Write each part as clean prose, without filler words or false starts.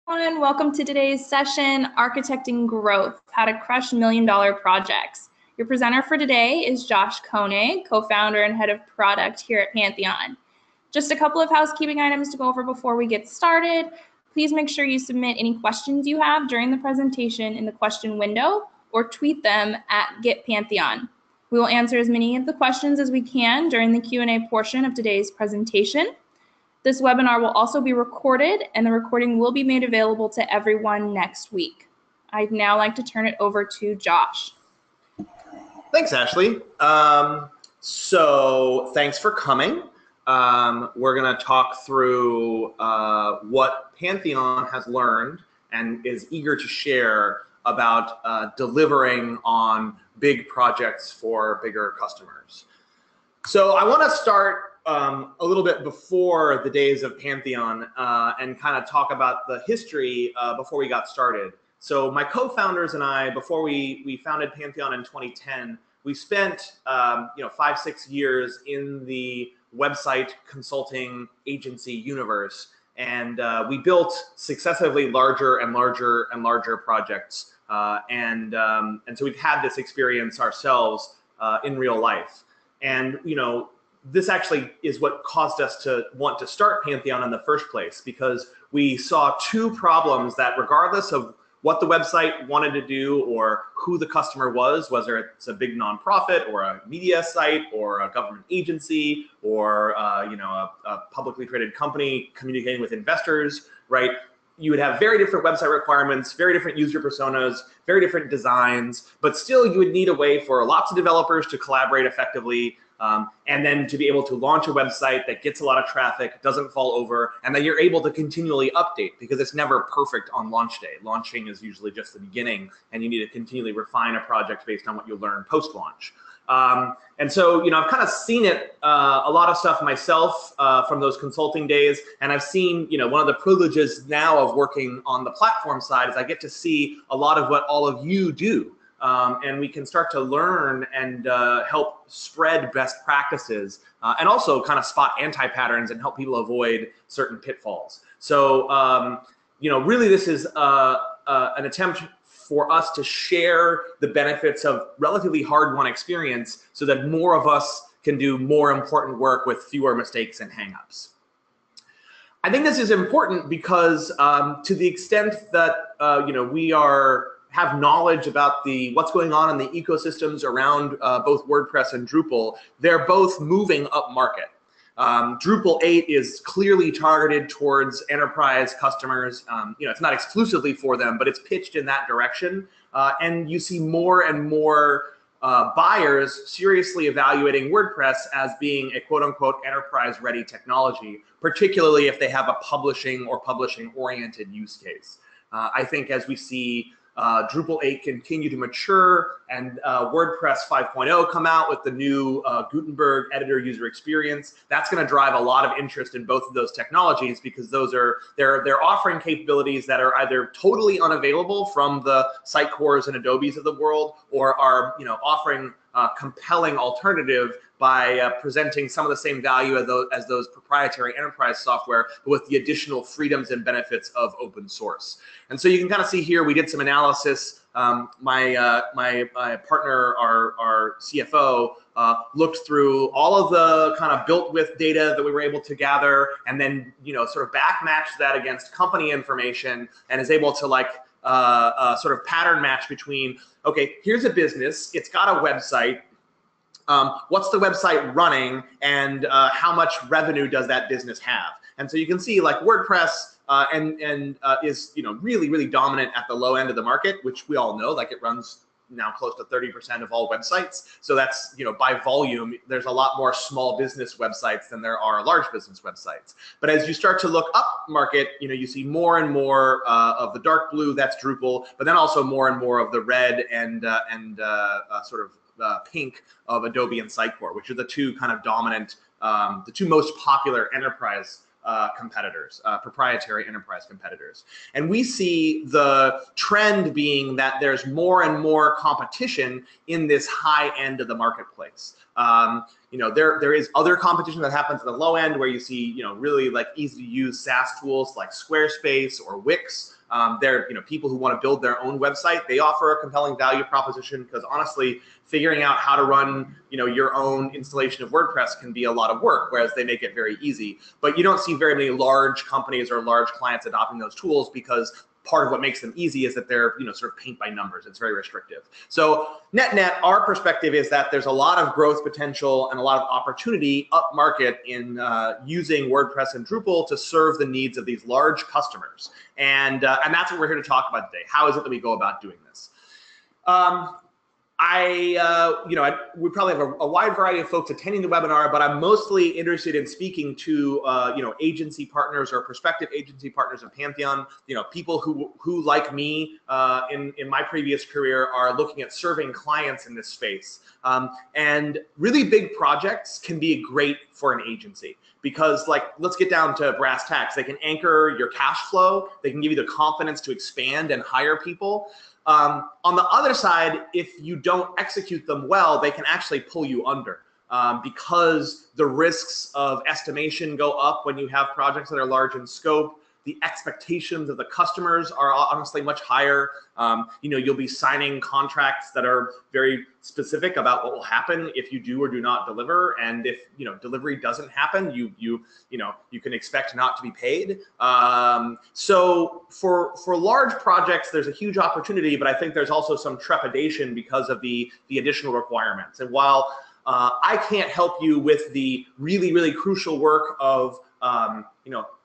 Everyone, welcome to today's session, Architecting Growth, How to Crush $1 Million Projects. Your presenter for today is Josh Koenig, co-founder and head of product here at Pantheon. Just a couple of housekeeping items to go over before we get started. Please make sure you submit any questions you have during the presentation in the question window or tweet them at @GetPantheon. We will answer as many of the questions as we can during the Q&A portion of today's presentation. This webinar will also be recorded, and the recording will be made available to everyone next week. I'd now like to turn it over to Josh. Thanks, Ashley. So thanks for coming. We're going to talk through what Pantheon has learned and is eager to share about delivering on big projects for bigger customers. So I want to start a little bit before the days of Pantheon and kind of talk about the history before we got started. So my co-founders and I, before we founded Pantheon in 2010, we spent 5-6 years in the website consulting agency universe, and we built successively larger and larger and larger projects, and so we've had this experience ourselves in real life. And this actually is what caused us to want to start Pantheon in the first place, because we saw two problems that, regardless of what the website wanted to do or who the customer was, whether it's a big nonprofit or a media site or a government agency or a publicly traded company communicating with investors, right? You would have very different website requirements, very different user personas, very different designs, but still you would need a way for lots of developers to collaborate effectively, and then to be able to launch a website that gets a lot of traffic, doesn't fall over, and that you're able to continually update, because it's never perfect on launch day. Launching is usually just the beginning, and you need to continually refine a project based on what you learn post-launch. And so, I've kind of seen it, a lot of stuff myself from those consulting days, and I've seen, one of the privileges now of working on the platform side is I get to see a lot of what all of you do. And we can start to learn and help spread best practices, and also kind of spot anti-patterns and help people avoid certain pitfalls. So, really this is an attempt for us to share the benefits of relatively hard-won experience so that more of us can do more important work with fewer mistakes and hangups. I think this is important because to the extent that we have knowledge about what's going on in the ecosystems around both WordPress and Drupal, they're both moving up market. Drupal 8 is clearly targeted towards enterprise customers. It's not exclusively for them, but it's pitched in that direction. And you see more and more buyers seriously evaluating WordPress as being a quote-unquote enterprise-ready technology, particularly if they have a publishing or publishing-oriented use case. I think as we see Drupal 8 continue to mature and WordPress 5.0 come out with the new Gutenberg editor user experience, that's going to drive a lot of interest in both of those technologies, because they're offering capabilities that are either totally unavailable from the Sitecores and Adobes of the world, or are offering compelling alternative by presenting some of the same value as those proprietary enterprise software, but with the additional freedoms and benefits of open source. And so you can kind of see here, we did some analysis. My partner, our CFO, looked through all of the kind of built with data that we were able to gather, and then sort of back match that against company information, and is able to sort of pattern match between, okay, here's a business, it's got a website, what's the website running, and how much revenue does that business have? And so you can see WordPress is really, really dominant at the low end of the market, which we all know, it runs now close to 30% of all websites. So that's, by volume, there's a lot more small business websites than there are large business websites. But as you start to look up market, you see more and more of the dark blue, that's Drupal, but then also more and more of the red and sort of pink of Adobe and Sitecore, which are the two kind of dominant, the two most popular enterprise competitors, proprietary enterprise competitors. And we see the trend being that there's more and more competition in this high end of the marketplace. there is other competition that happens at the low end where you see, really like easy to use SaaS tools like Squarespace or Wix. They're, people who want to build their own website. They offer a compelling value proposition because honestly, figuring out how to run, your own installation of WordPress can be a lot of work, whereas they make it very easy. But you don't see very many large companies or large clients adopting those tools because part of what makes them easy is that they're, sort of paint by numbers. It's very restrictive. So net, our perspective is that there's a lot of growth potential and a lot of opportunity up market in using WordPress and Drupal to serve the needs of these large customers. And that's what we're here to talk about today. How is it that we go about doing this? We probably have a wide variety of folks attending the webinar, but I'm mostly interested in speaking to, agency partners or prospective agency partners of Pantheon, people who like me in my previous career are looking at serving clients in this space. And really big projects can be great for an agency because let's get down to brass tacks. They can anchor your cash flow. They can give you the confidence to expand and hire people. On the other side, if you don't execute them well, they can actually pull you under because the risks of estimation go up when you have projects that are large in scope. The expectations of the customers are honestly much higher. You'll be signing contracts that are very specific about what will happen if you do or do not deliver, and if delivery doesn't happen, you can expect not to be paid. So for large projects, there's a huge opportunity, but I think there's also some trepidation because of the additional requirements. And while I can't help you with the really crucial work of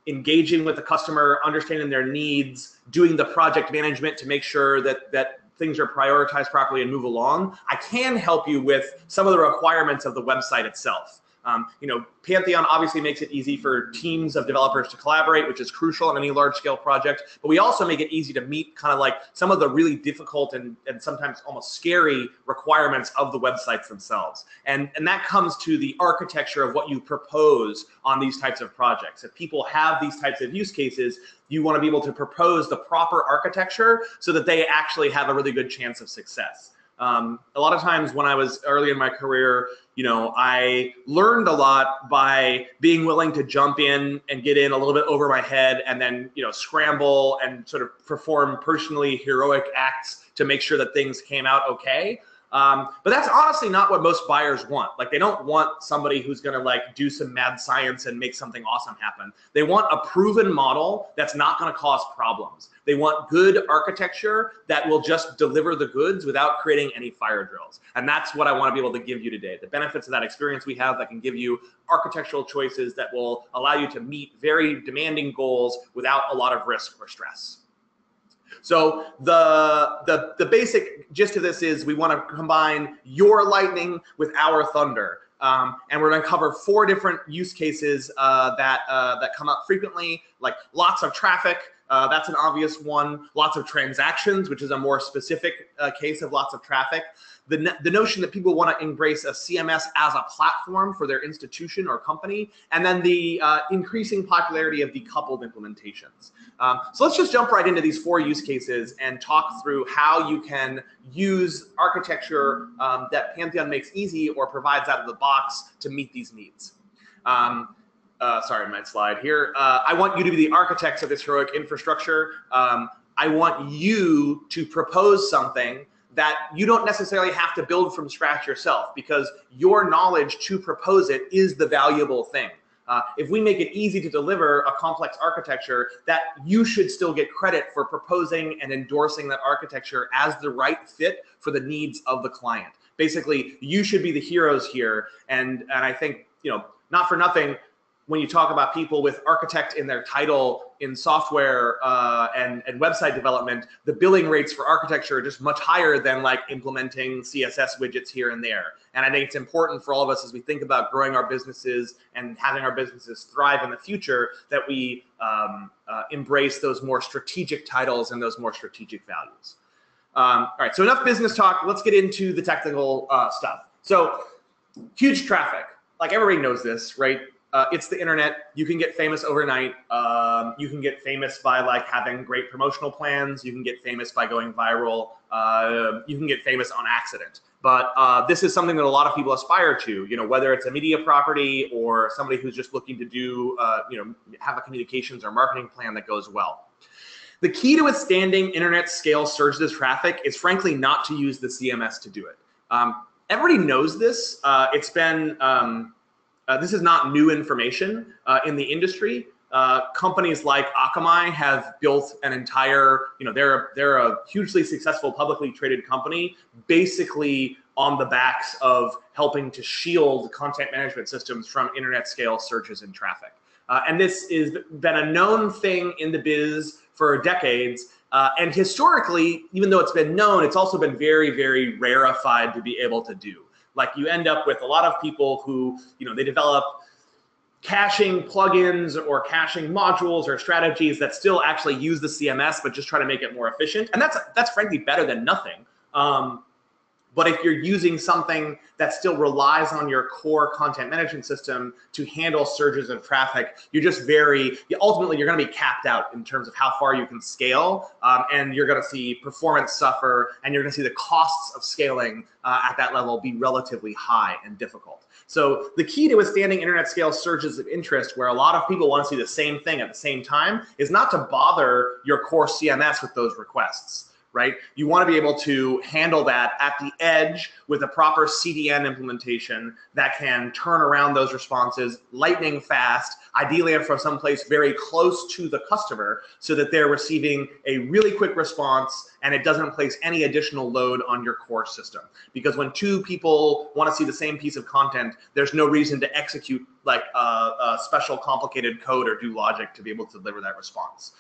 engaging with the customer, understanding their needs, doing the project management to make sure that things are prioritized properly and move along, I can help you with some of the requirements of the website itself. Pantheon obviously makes it easy for teams of developers to collaborate, which is crucial in any large scale project, but we also make it easy to meet kind of like some of the really difficult and sometimes almost scary requirements of the websites themselves. And that comes to the architecture of what you propose on these types of projects. If people have these types of use cases, you want to be able to propose the proper architecture so that they actually have a really good chance of success. A lot of times when I was early in my career, I learned a lot by being willing to jump in and get in a little bit over my head and then, scramble and sort of perform personally heroic acts to make sure that things came out okay. But that's honestly not what most buyers want. They don't want somebody who's going to do some mad science and make something awesome happen. They want a proven model that's not going to cause problems. They want good architecture that will just deliver the goods without creating any fire drills. And that's what I want to be able to give you today. The benefits of that experience we have that can give you architectural choices that will allow you to meet very demanding goals without a lot of risk or stress. So the basic gist of this is we want to combine your lightning with our thunder. And we're going to cover 4 different use cases that come up frequently, like lots of traffic. That's an obvious one. Lots of transactions, which is a more specific case of lots of traffic. The notion that people want to embrace a CMS as a platform for their institution or company, and then the increasing popularity of decoupled implementations. So let's just jump right into these 4 use cases and talk through how you can use architecture that Pantheon makes easy or provides out of the box to meet these needs. Sorry, my slide here. I want you to be the architects of this heroic infrastructure. I want you to propose something that you don't necessarily have to build from scratch yourself, because your knowledge to propose it is the valuable thing. If we make it easy to deliver a complex architecture, that you should still get credit for proposing and endorsing that architecture as the right fit for the needs of the client. Basically, you should be the heroes here. And I think, not for nothing, when you talk about people with architect in their title in software and website development, the billing rates for architecture are just much higher than implementing CSS widgets here and there. And I think it's important for all of us as we think about growing our businesses and having our businesses thrive in the future that we embrace those more strategic titles and those more strategic values. All right, so enough business talk. Let's get into the technical stuff. So huge traffic. Everybody knows this, right? it's the internet. You can get famous overnight. You can get famous by like having great promotional plans. You can get famous by going viral. You can get famous on accident. But this is something that a lot of people aspire to, whether it's a media property or somebody who's just looking to do, have a communications or marketing plan that goes well. The key to withstanding internet scale surges of traffic is frankly not to use the CMS to do it. Everybody knows this. It's been, this is not new information in the industry. Companies like Akamai have built an entire, they're a hugely successful publicly traded company, basically on the backs of helping to shield content management systems from internet scale surges in traffic. And this has been a known thing in the biz for decades. And historically, even though it's been known, it's also been very, very rarefied to be able to do. Like you end up with a lot of people who, they develop caching plugins or caching modules or strategies that still actually use the CMS, but just try to make it more efficient. And that's frankly better than nothing. But if you're using something that still relies on your core content management system to handle surges of traffic, ultimately you're going to be capped out in terms of how far you can scale, and you're going to see performance suffer, and you're going to see the costs of scaling at that level be relatively high and difficult. So the key to withstanding internet scale surges of interest, where a lot of people want to see the same thing at the same time, is not to bother your core CMS with those requests. Right? You want to be able to handle that at the edge with a proper CDN implementation that can turn around those responses lightning fast, ideally from someplace very close to the customer, so that they're receiving a really quick response and it doesn't place any additional load on your core system. Because when two people want to see the same piece of content, there's no reason to execute like a special complicated code or do logic to be able to deliver that response.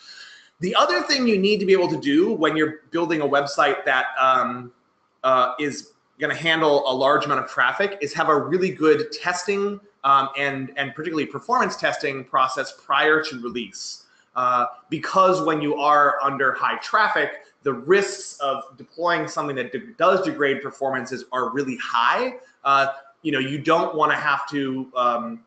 The other thing you need to be able to do when you're building a website that is going to handle a large amount of traffic is have a really good testing and particularly performance testing process prior to release. Because when you are under high traffic, the risks of deploying something that does degrade performances are really high. You don't want to have to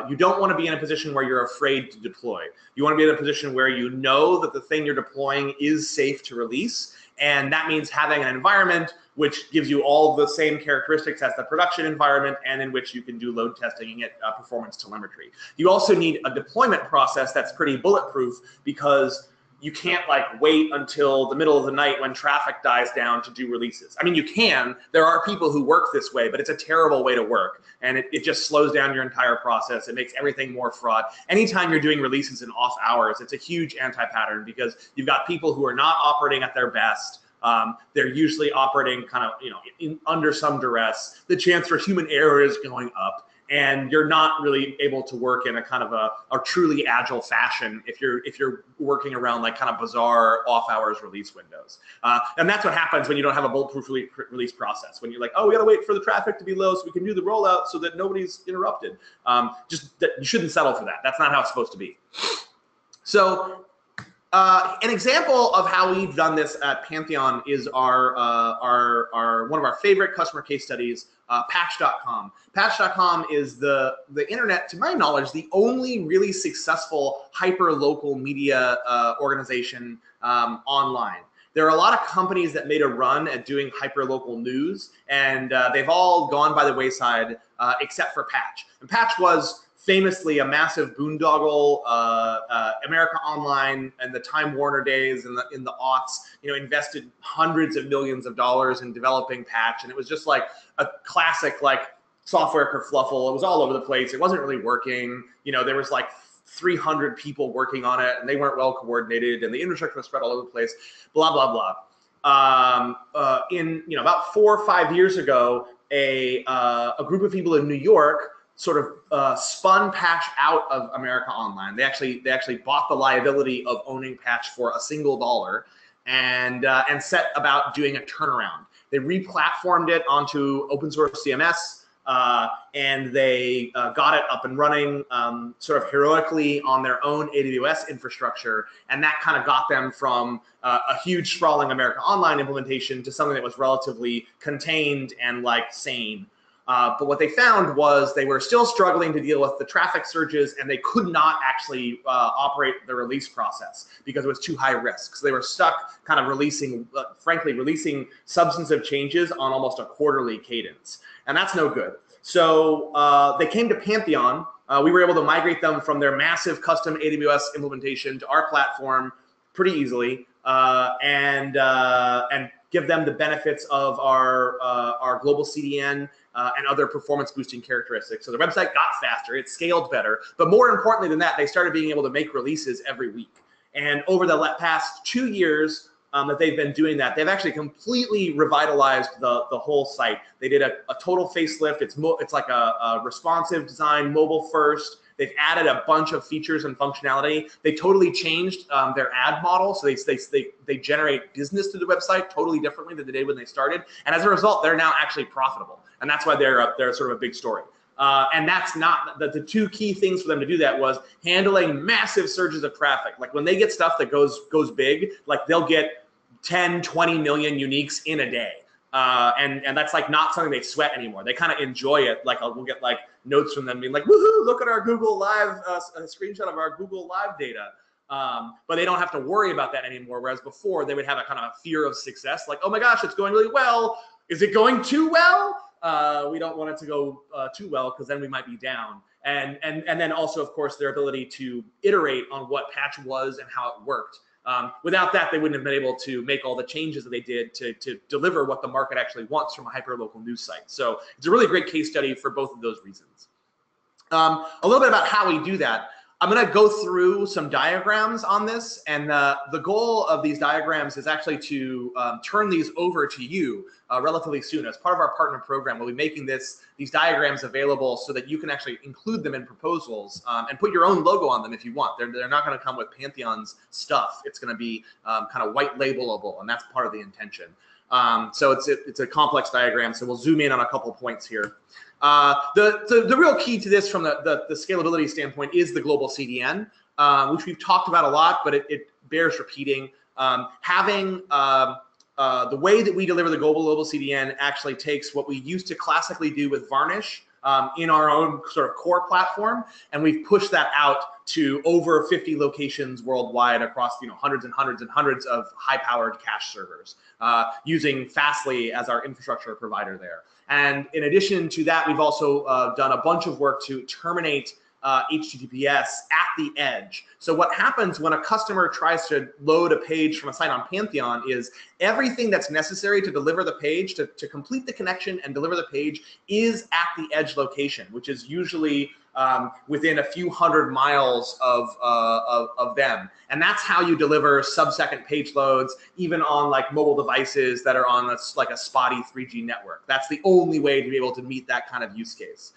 you don't want to be in a position where you're afraid to deploy. You want to be in a position where you know that the thing you're deploying is safe to release. And that means having an environment which gives you all the same characteristics as the production environment and in which you can do load testing and get performance telemetry. You also need a deployment process that's pretty bulletproof, because you can't like wait until the middle of the night when traffic dies down to do releases. I mean, you can. There are people who work this way, but it's a terrible way to work. And it just slows down your entire process. It makes everything more fraught. Anytime you're doing releases in off hours, it's a huge anti-pattern, because you've got people who are not operating at their best. They're usually operating kind of, under some duress. The chance for human error is going up. And you're not really able to work in a kind of a truly agile fashion if you're working around like kind of bizarre off-hours release windows. And that's what happens when you don't have a bulletproof release process. When you're like, oh, we got to wait for the traffic to be low so we can do the rollout so that nobody's interrupted. Just that you shouldn't settle for that. That's not how it's supposed to be. So an example of how we've done this at Pantheon is our one of our favorite customer case studies, Patch.com. Patch.com is the internet, to my knowledge, the only really successful hyper-local media organization online. There are a lot of companies that made a run at doing hyper-local news, and they've all gone by the wayside except for Patch. And Patch was famously a massive boondoggle. America Online and the Time Warner days in the aughts, invested hundreds of millions of dollars in developing Patch, and it was just like a classic like software kerfluffle. It was all over the place. It wasn't really working. There was like 300 people working on it, and they weren't well coordinated, and the infrastructure was spread all over the place. Blah blah blah. In about 4 or 5 years ago, a group of people in New York sort of spun Patch out of America Online. They actually bought the liability of owning Patch for $1 and set about doing a turnaround. They re-platformed it onto open source CMS, and they got it up and running sort of heroically on their own AWS infrastructure, and that kind of got them from a huge sprawling America Online implementation to something that was relatively contained and like sane. But what they found was they were still struggling to deal with the traffic surges, and they could not actually operate the release process because it was too high risk. So they were stuck kind of releasing, frankly, releasing substantive changes on almost a quarterly cadence. And that's no good. So they came to Pantheon. We were able to migrate them from their massive custom AWS implementation to our platform pretty easily, and give them the benefits of our global CDN and other performance boosting characteristics. So the website got faster, it scaled better, but more importantly than that, they started being able to make releases every week. And over the past 2 years that they've been doing that, they've actually completely revitalized the whole site. They did a total facelift. It's like a responsive design, mobile first. They've added a bunch of features and functionality. They totally changed their ad model, so they generate business to the website totally differently than they did when they started. And as a result, they're now actually profitable, and that's why they're sort of a big story. And that's not the two key things for them to do that was handling massive surges of traffic. Like when they get stuff that goes big, like they'll get 10, 20 million uniques in a day. And that's like not something they sweat anymore. They kind of enjoy it. Like we'll get like notes from them being like, woohoo, look at our Google Live, a screenshot of our Google Live data. But they don't have to worry about that anymore. Whereas before they would have a kind of a fear of success. Like, oh my gosh, it's going really well. Is it going too well? We don't want it to go too well because then we might be down. And then also, of course, their ability to iterate on what patch was and how it worked. Without that, they wouldn't have been able to make all the changes that they did to deliver what the market actually wants from a hyperlocal news site. So it's a really great case study for both of those reasons. A little bit about how we do that. I'm going to go through some diagrams on this, and the goal of these diagrams is actually to turn these over to you relatively soon. As part of our partner program, we'll be making these diagrams available so that you can actually include them in proposals and put your own logo on them if you want. They're not going to come with Pantheon's stuff. It's going to be kind of white labelable, and that's part of the intention. So it's a complex diagram, so we'll zoom in on a couple points here. The real key to this from the scalability standpoint is the global CDN, which we've talked about a lot, but it bears repeating. Having the way that we deliver the global CDN actually takes what we used to classically do with Varnish in our own sort of core platform, and we've pushed that out to over 50 locations worldwide across hundreds and hundreds and hundreds of high-powered cache servers, using Fastly as our infrastructure provider there. And in addition to that, we've also done a bunch of work to terminate HTTPS at the edge. So what happens when a customer tries to load a page from a site on Pantheon is everything that's necessary to deliver the page, to complete the connection and deliver the page, is at the edge location, which is usually within a few hundred miles of them. And that's how you deliver sub-second page loads, even on like mobile devices that are on like a spotty 3G network. That's the only way to be able to meet that kind of use case.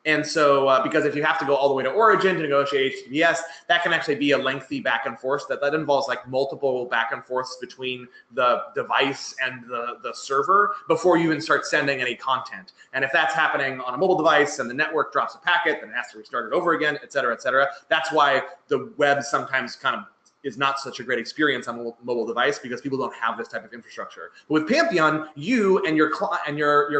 And so, because if you have to go all the way to origin to negotiate HTTPS, that can actually be a lengthy back and forth. That involves like multiple back and forths between the device and the server before you even start sending any content. And if that's happening on a mobile device and the network drops a packet, then it has to restart it over again, et cetera, et cetera. That's why the web sometimes kind of is not such a great experience on a mobile device, because people don't have this type of infrastructure. But with Pantheon, you and your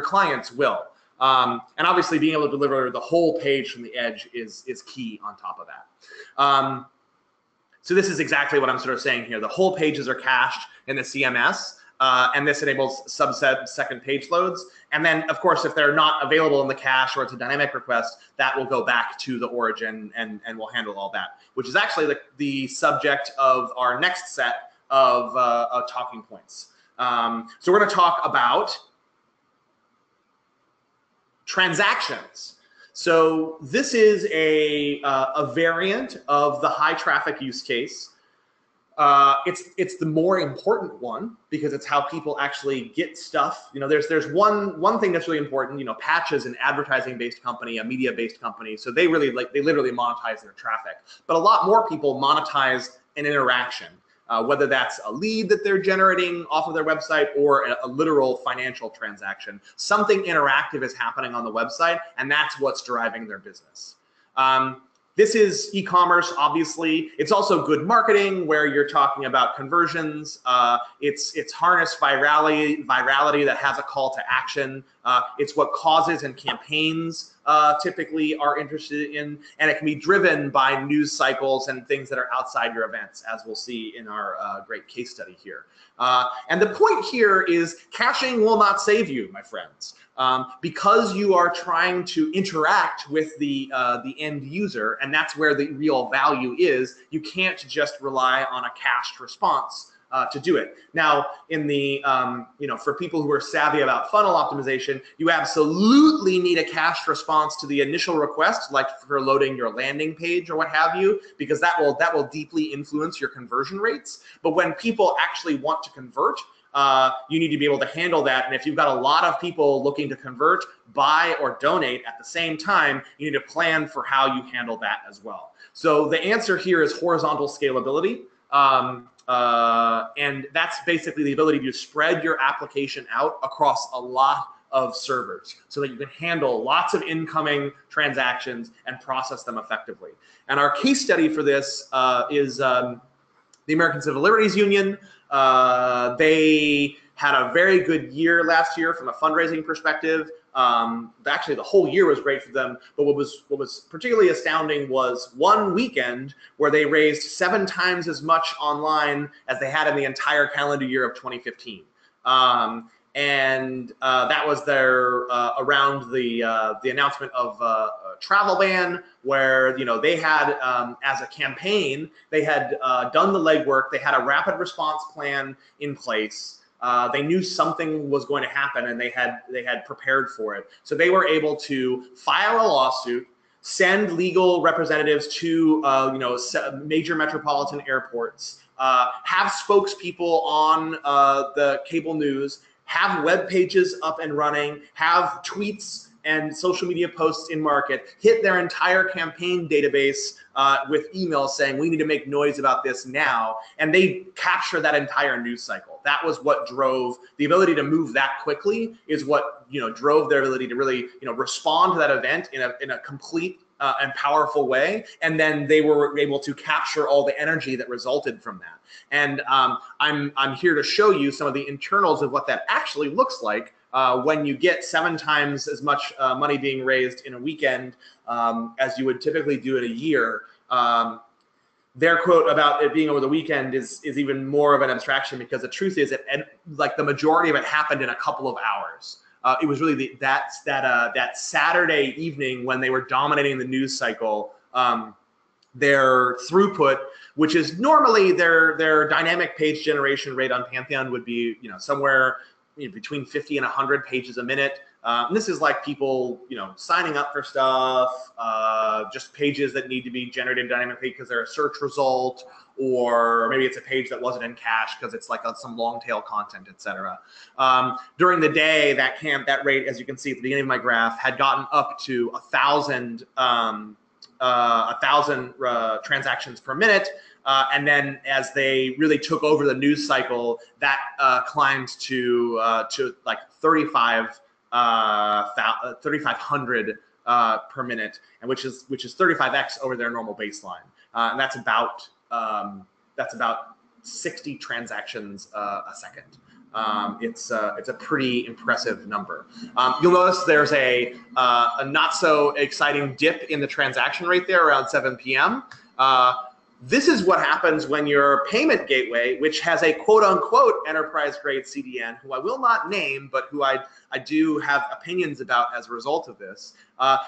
clients will. And obviously being able to deliver the whole page from the edge is key on top of that. So this is exactly what I'm sort of saying here. The whole pages are cached in the CMS, and this enables second page loads. And then, of course, if they're not available in the cache or it's a dynamic request, that will go back to the origin and we'll handle all that, which is actually the subject of our next set of talking points. So we're going to talk about transactions. So this is a variant of the high traffic use case. It's the more important one because it's how people actually get stuff. There's one thing that's really important. Patch is an advertising-based company, a media-based company, so they literally monetize their traffic. But a lot more people monetize an interaction. Whether that's a lead that they're generating off of their website or a literal financial transaction. Something interactive is happening on the website, and that's what's driving their business. This is e-commerce, obviously. It's also good marketing, where you're talking about conversions. It's harnessed virality that has a call to action. It's what causes and campaigns typically are interested in, and it can be driven by news cycles and things that are outside your events, as we'll see in our great case study here. And the point here is caching will not save you, my friends. Because you are trying to interact with the end user, and that's where the real value is, you can't just rely on a cached response to do it. Now, in the, for people who are savvy about funnel optimization, you absolutely need a cached response to the initial request, like for loading your landing page or what have you, because that will deeply influence your conversion rates. But when people actually want to convert, you need to be able to handle that. And if you've got a lot of people looking to convert, buy, or donate at the same time, you need to plan for how you handle that as well. So the answer here is horizontal scalability. And that's basically the ability to spread your application out across a lot of servers so that you can handle lots of incoming transactions and process them effectively. And our case study for this is the American Civil Liberties Union. They had a very good year last year from a fundraising perspective. Actually, the whole year was great for them, but what was particularly astounding was one weekend where they raised 7 times as much online as they had in the entire calendar year of 2015. And that was their around the announcement of a travel ban, where they had as a campaign, they had done the legwork, they had a rapid response plan in place. They knew something was going to happen, and they had prepared for it. So they were able to file a lawsuit, send legal representatives to major metropolitan airports, have spokespeople on the cable news, have web pages up and running, have tweets and social media posts in market, hit their entire campaign database with emails saying, we need to make noise about this now. And they capture that entire news cycle. That was what drove the ability to move that quickly, is what drove their ability to really respond to that event in a complete and powerful way. And then they were able to capture all the energy that resulted from that. And I'm here to show you some of the internals of what that actually looks like when you get 7 times as much money being raised in a weekend as you would typically do in a year. Their quote about it being over the weekend is even more of an abstraction, because the truth is that like the majority of it happened in a couple of hours. It was really that Saturday evening when they were dominating the news cycle. Their throughput, which is normally their dynamic page generation rate on Pantheon, would be somewhere between 50 and 100 pages a minute. And this is like people signing up for stuff, just pages that need to be generated dynamically because they're a search result, or maybe it's a page that wasn't in cache because it's like some long tail content, etc. During the day, that rate, as you can see at the beginning of my graph, had gotten up to 1,000 transactions per minute. And then as they really took over the news cycle, that climbed to like 3,500 per minute, and which is 35x over their normal baseline. And that's about 60 transactions a second. It's a pretty impressive number. You'll notice there's a not so exciting dip in the transaction rate there around 7 p.m. This is what happens when your payment gateway, which has a quote-unquote enterprise-grade CDN, who I will not name, but who I do have opinions about as a result of this,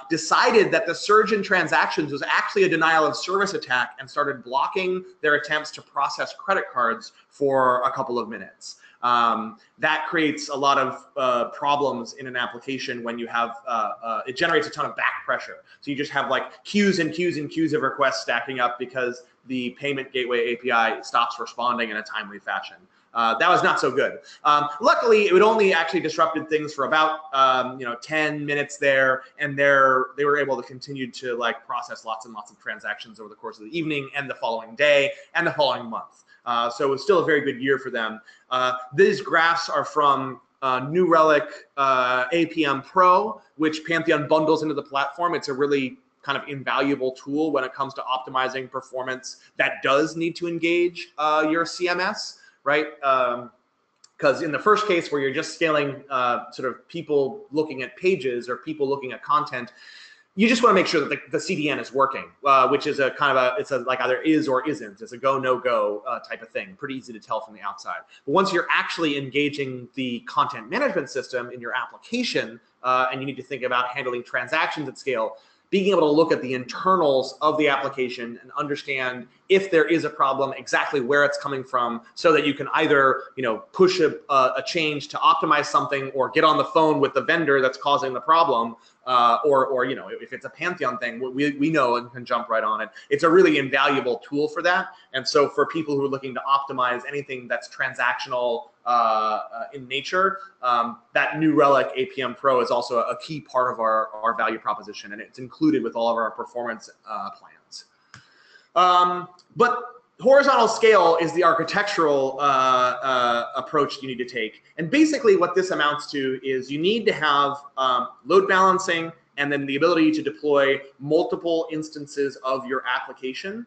decided that the surge in transactions was actually a denial of service attack and started blocking their attempts to process credit cards for a couple of minutes. That creates a lot of problems in an application when you have, it generates a ton of back pressure. So you just have like queues and queues and queues of requests stacking up because the payment gateway API stops responding in a timely fashion. That was not so good. Luckily, it would only actually disrupted things for about 10 minutes there, and they were able to continue to like process lots and lots of transactions over the course of the evening and the following day and the following month. So it was still a very good year for them. These graphs are from New Relic APM Pro, which Pantheon bundles into the platform. It's a really kind of invaluable tool when it comes to optimizing performance that does need to engage your CMS, right? Because in the first case where you're just scaling sort of people looking at pages or people looking at content, you just want to make sure that the CDN is working, which is a kind of it's a like either is or isn't. It's a go, no go type of thing. Pretty easy to tell from the outside. But once you're actually engaging the content management system in your application, and you need to think about handling transactions at scale, being able to look at the internals of the application and understand if there is a problem, exactly where it's coming from, so that you can either push a change to optimize something or get on the phone with the vendor that's causing the problem, or if it's a Pantheon thing, we know and can jump right on it. It's a really invaluable tool for that. And so for people who are looking to optimize anything that's transactional in nature, that New Relic APM Pro is also a key part of our value proposition, and it's included with all of our performance plans. But horizontal scale is the architectural approach you need to take. And basically what this amounts to is you need to have load balancing and then the ability to deploy multiple instances of your application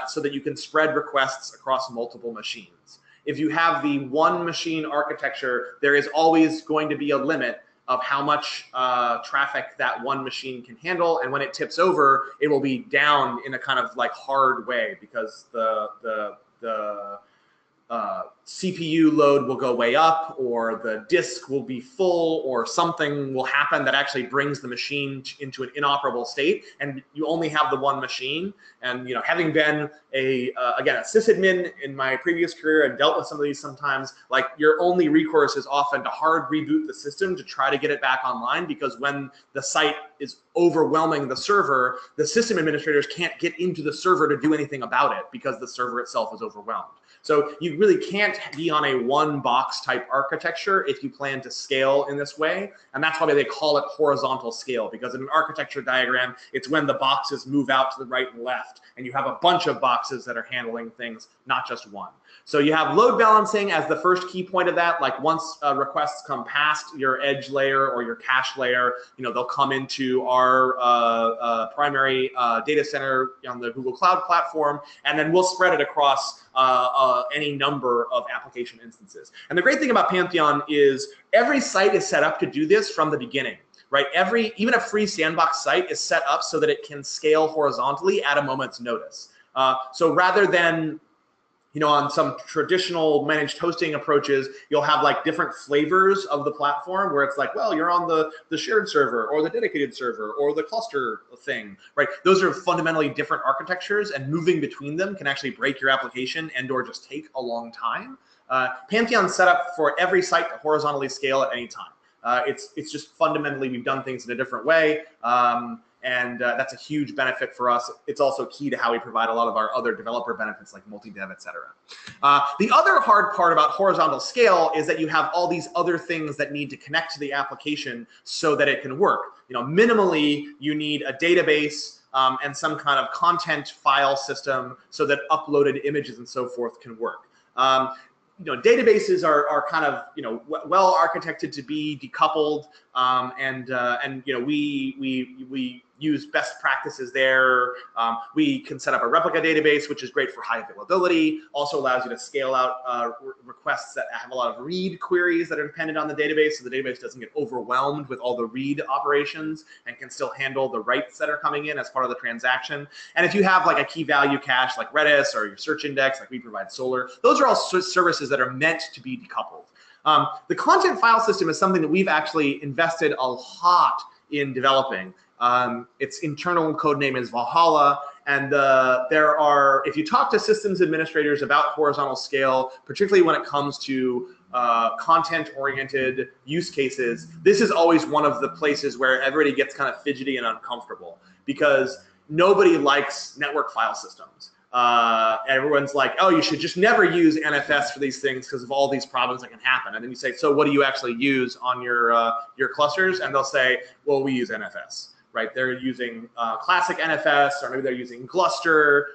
so that you can spread requests across multiple machines. If you have the one machine architecture, there is always going to be a limit of how much traffic that one machine can handle, and when it tips over, it will be down in a kind of like hard way because the CPU load will go way up, or the disk will be full, or something will happen that actually brings the machine into an inoperable state, and you only have the one machine. And having been again a sysadmin in my previous career and dealt with some of these sometimes, like your only recourse is often to hard reboot the system to try to get it back online, because when the site is overwhelming the server, the system administrators can't get into the server to do anything about it because the server itself is overwhelmed. So you really can't be on a one box type architecture if you plan to scale in this way. And that's why they call it horizontal scale, because in an architecture diagram, it's when the boxes move out to the right and left, and you have a bunch of boxes that are handling things, not just one. So you have load balancing as the first key point of that. Like once requests come past your edge layer or your cache layer, they'll come into our primary data center on the Google Cloud platform, and then we'll spread it across any number of application instances. And the great thing about Pantheon is every site is set up to do this from the beginning, right? Even a free sandbox site is set up so that it can scale horizontally at a moment's notice. So rather than on some traditional managed hosting approaches, you'll have like different flavors of the platform where it's like, well, you're on the shared server or the dedicated server or the cluster thing, right? Those are fundamentally different architectures, and moving between them can actually break your application and or just take a long time. Pantheon's set up for every site to horizontally scale at any time. It's just fundamentally we've done things in a different way. And that's a huge benefit for us. It's also key to how we provide a lot of our other developer benefits like multi-dev, et cetera. The other hard part about horizontal scale is that you have all these other things that need to connect to the application so that it can work. Minimally, you need a database and some kind of content file system so that uploaded images and so forth can work. Databases are kind of well architected to be decoupled, and we use best practices there. We can set up a replica database, which is great for high availability. Also allows you to scale out requests that have a lot of read queries that are dependent on the database, so the database doesn't get overwhelmed with all the read operations and can still handle the writes that are coming in as part of the transaction. And if you have like a key value cache like Redis or your search index, like we provide Solr, those are all services that are meant to be decoupled. The content file system is something that we've actually invested a lot in developing. Its internal code name is Valhalla, and if you talk to systems administrators about horizontal scale, particularly when it comes to content-oriented use cases, this is always one of the places where everybody gets kind of fidgety and uncomfortable, because nobody likes network file systems. Everyone's like, oh, you should just never use NFS for these things because of all these problems that can happen. And then you say, so what do you actually use on your clusters? And they'll say, well, we use NFS. Right, they're using classic NFS, or maybe they're using Gluster,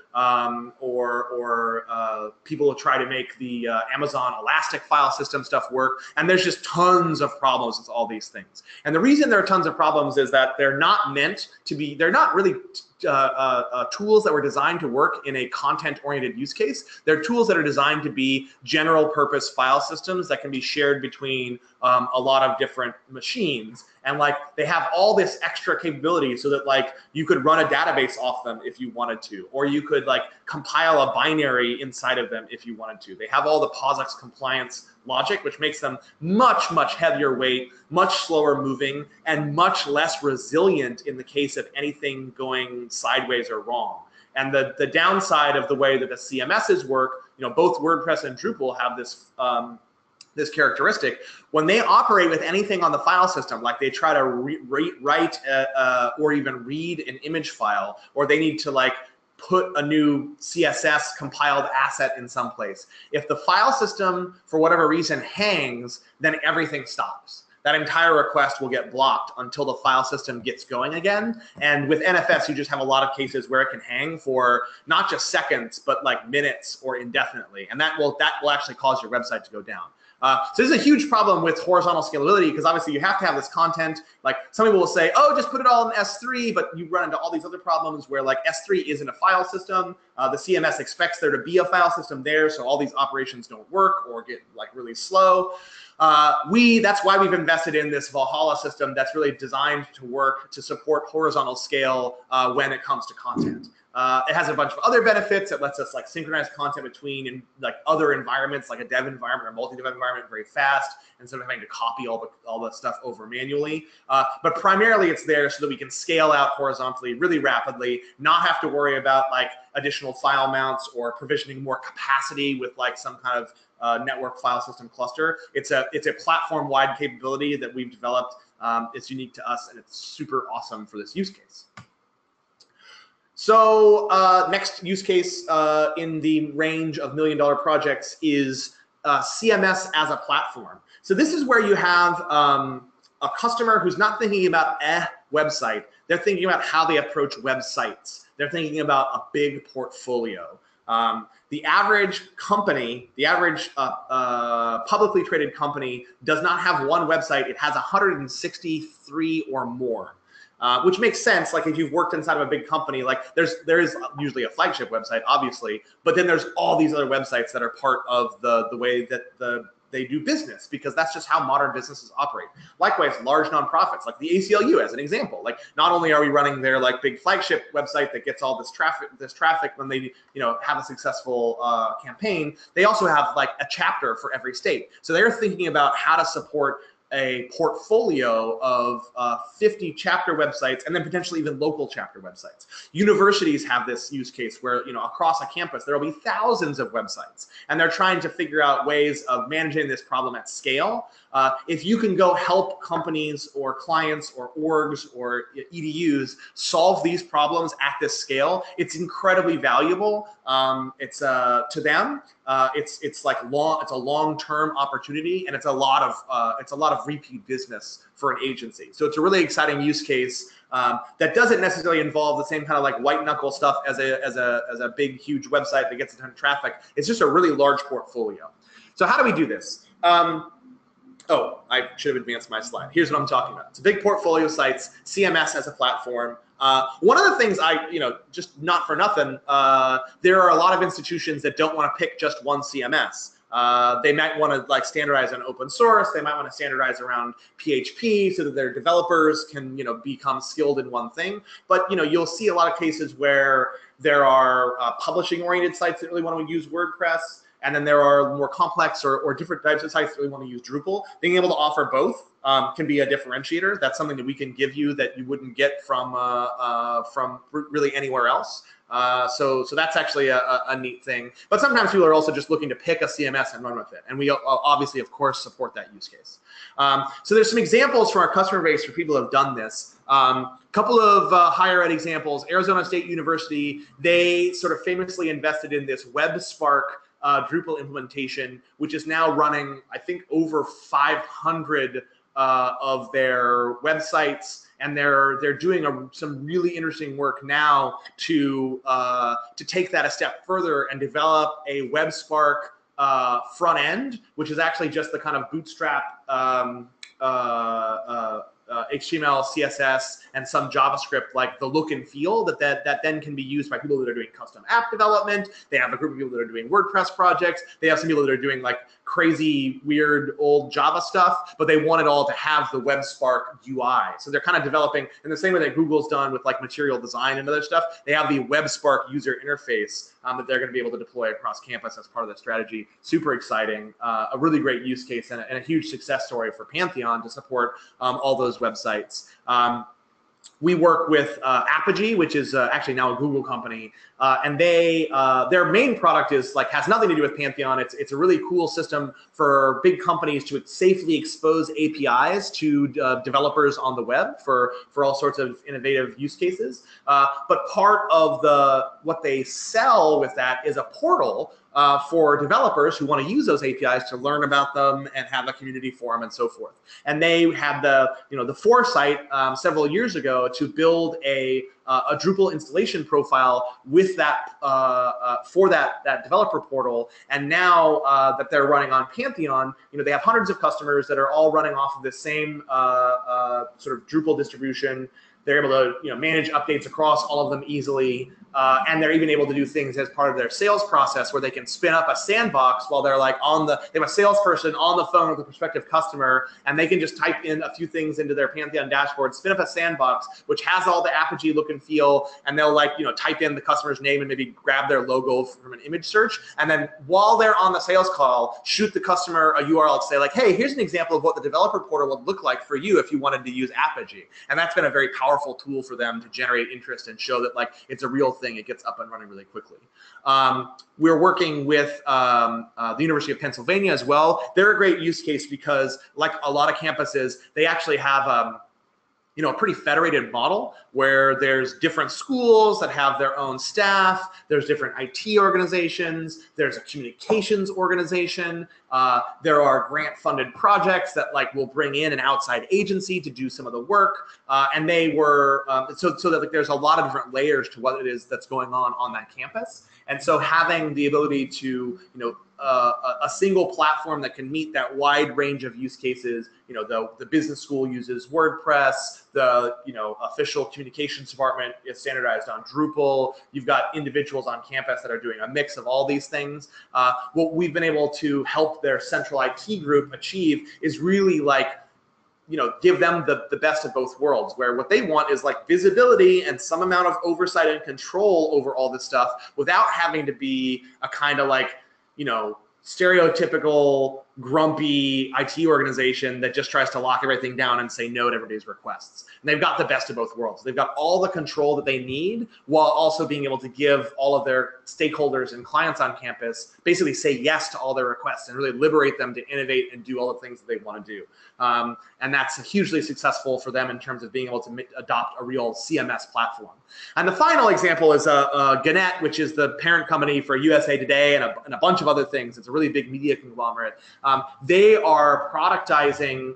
or people will try to make the Amazon Elastic file system stuff work. And there's just tons of problems with all these things. And the reason there are tons of problems is that they're not meant to be, they're not really tools that were designed to work in a content-oriented use case. They're tools that are designed to be general-purpose file systems that can be shared between a lot of different machines. And like they have all this extra capability so that like you could run a database off them if you wanted to, or you could like compile a binary inside of them if you wanted to. They have all the POSIX compliance logic, which makes them much, much heavier weight, much slower moving, and much less resilient in the case of anything going sideways or wrong. And the downside of the way that the CMSs work, both WordPress and Drupal have this this characteristic. When they operate with anything on the file system, like they try to write or even read an image file, or they need to like put a new CSS compiled asset in some place. If the file system, for whatever reason, hangs, then everything stops. That entire request will get blocked until the file system gets going again. And with NFS, you just have a lot of cases where it can hang for not just seconds, but like minutes or indefinitely. And that will actually cause your website to go down. So this is a huge problem with horizontal scalability, because obviously you have to have this content. Like some people will say, oh, just put it all in S3, but you run into all these other problems where like S3 isn't a file system. The CMS expects there to be a file system there, so all these operations don't work or get like really slow. That's why we've invested in this Valhalla system that's really designed to work to support horizontal scale when it comes to content. It has a bunch of other benefits. It lets us like synchronize content between like other environments, like a dev environment or multi-dev environment, very fast, instead of having to copy all the stuff over manually. But primarily, it's there so that we can scale out horizontally really rapidly, not have to worry about like additional file mounts or provisioning more capacity with like some kind of network file system cluster. It's a platform-wide capability that we've developed. It's unique to us, and it's super awesome for this use case. So next use case in the range of $1 million projects is CMS as a platform. So this is where you have a customer who's not thinking about a website. They're thinking about how they approach websites. They're thinking about a big portfolio. The average company, the average publicly traded company does not have one website. It has 163 or more. Which makes sense. Like if you've worked inside of a big company, like there is usually a flagship website, obviously, but then there's all these other websites that are part of the way that they do business, because that's just how modern businesses operate. Likewise, large nonprofits, like the ACLU as an example. Like not only are we running their like big flagship website that gets all this traffic when they have a successful campaign, they also have like a chapter for every state. So they're thinking about how to support a portfolio of 50 chapter websites, and then potentially even local chapter websites. Universities have this use case where, across a campus, there will be thousands of websites, and they're trying to figure out ways of managing this problem at scale. If you can go help companies or clients or orgs or EDUs solve these problems at this scale, it's incredibly valuable. It's to them. It's a long-term opportunity, and it's a lot of repeat business for an agency. So it's a really exciting use case that doesn't necessarily involve the same kind of like white knuckle stuff as a big huge website that gets a ton of traffic. It's just a really large portfolio. So how do we do this? Oh, I should have advanced my slide. Here's what I'm talking about. It's a big portfolio sites, CMS as a platform. One of the things just not for nothing, there are a lot of institutions that don't want to pick just one CMS. They might want to like standardize on open source. They might want to standardize around PHP so that their developers can, become skilled in one thing. But, you'll see a lot of cases where there are publishing-oriented sites that really want to use WordPress. And then there are more complex or different types of sites that we want to use Drupal. Being able to offer both can be a differentiator. That's something that we can give you that you wouldn't get from really anywhere else. So that's actually a neat thing. But sometimes people are also just looking to pick a CMS and run with it. And we obviously, of course, support that use case. So there's some examples from our customer base where people have done this. Couple of higher ed examples. Arizona State University, they sort of famously invested in this WebSpark Drupal implementation, which is now running, I think, over 500 of their websites, and they're doing some really interesting work now to take that a step further and develop a WebSpark front end, which is actually just the kind of bootstrap HTML, CSS, and some JavaScript, like the look and feel that then can be used by people that are doing custom app development. They have a group of people that are doing WordPress projects. They have some people that are doing like crazy, weird, old Java stuff, but they want it all to have the WebSpark UI. So they're kind of developing in the same way that Google's done with like material design and other stuff. They have the WebSpark user interface that they're going to be able to deploy across campus as part of the strategy. Super exciting, a really great use case and a huge success story for Pantheon to support all those websites. We work with Apogee, which is actually now a Google company, and their main product is like has nothing to do with Pantheon. It's a really cool system for big companies to safely expose APIs to developers on the web for all sorts of innovative use cases. But part of what they sell with that is a portal for developers who want to use those APIs to learn about them and have a community forum and so forth. And they had the foresight several years ago to build a Drupal installation profile with that for that developer portal. And now that they're running on Pantheon, they have hundreds of customers that are all running off of the same sort of Drupal distribution. They're able to manage updates across all of them easily, and they're even able to do things as part of their sales process where they can spin up a sandbox while they're like they have a salesperson on the phone with a prospective customer, and they can just type in a few things into their Pantheon dashboard, spin up a sandbox which has all the Apogee look and feel, and they'll type in the customer's name and maybe grab their logo from an image search, and then while they're on the sales call, shoot the customer a URL to say like, hey, here's an example of what the developer portal would look like for you if you wanted to use Apogee. And that's been a very powerful tool for them to generate interest and show that like it's a real thing. It gets up and running really quickly. We're working with the University of Pennsylvania as well. They're a great use case because like a lot of campuses, they actually have a pretty federated model where there's different schools that have their own staff, there's different IT organizations, there's a communications organization, there are grant-funded projects that will bring in an outside agency to do some of the work, and they were, so that there's a lot of different layers to what it is that's going on that campus. And so having the ability to, a single platform that can meet that wide range of use cases, the business school uses WordPress, the official communications department is standardized on Drupal. You've got individuals on campus that are doing a mix of all these things. What we've been able to help their central IT group achieve is really give them the best of both worlds, where what they want is visibility and some amount of oversight and control over all this stuff without having to be a kind of stereotypical grumpy IT organization that just tries to lock everything down and say no to everybody's requests. And they've got the best of both worlds. They've got all the control that they need while also being able to give all of their stakeholders and clients on campus basically say yes to all their requests and really liberate them to innovate and do all the things that they want to do. And that's hugely successful for them in terms of being able to adopt a real CMS platform. And the final example is Gannett, which is the parent company for USA Today and a bunch of other things. It's a really big media conglomerate. They are productizing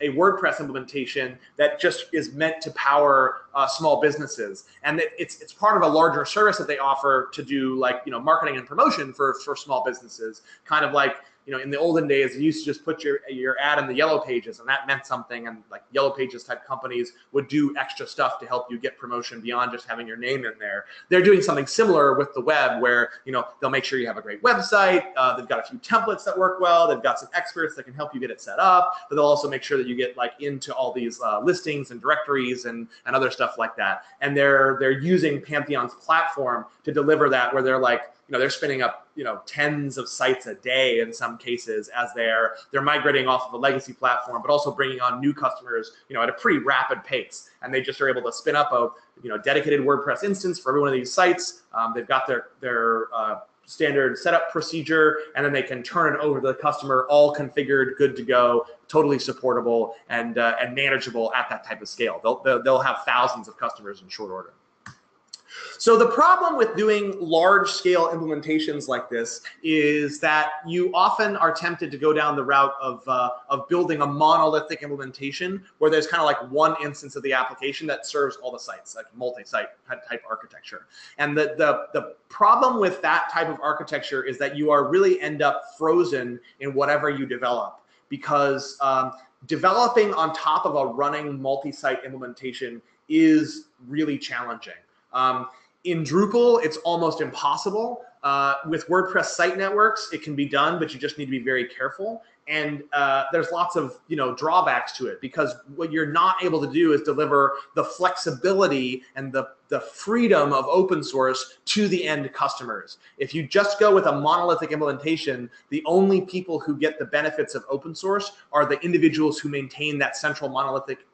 a WordPress implementation that just is meant to power small businesses, and it's part of a larger service that they offer to do marketing and promotion for small businesses, kind of like in the olden days, you used to just put your ad in the Yellow Pages, and that meant something. And Yellow Pages type companies would do extra stuff to help you get promotion beyond just having your name in there. They're doing something similar with the web, where they'll make sure you have a great website. They've got a few templates that work well. They've got some experts that can help you get it set up. But they'll also make sure that you get into all these listings and directories and other stuff like that. And they're using Pantheon's platform to deliver that, where they're they're spinning up tens of sites a day in some cases as they're migrating off of a legacy platform, but also bringing on new customers at a pretty rapid pace. And they just are able to spin up a dedicated WordPress instance for every one of these sites. They've got their standard setup procedure, and then they can turn it over to the customer, all configured, good to go, totally supportable and manageable at that type of scale. They'll have thousands of customers in short order. So the problem with doing large-scale implementations like this is that you often are tempted to go down the route of building a monolithic implementation where there's kind of one instance of the application that serves all the sites, like multi-site type architecture. And the problem with that type of architecture is that you are really end up frozen in whatever you develop, because developing on top of a running multi-site implementation is really challenging. In Drupal, it's almost impossible. With WordPress site networks, it can be done, but you just need to be very careful. And there's lots of drawbacks to it, because what you're not able to do is deliver the flexibility and the freedom of open source to the end customers. If you just go with a monolithic implementation, the only people who get the benefits of open source are the individuals who maintain that central monolithic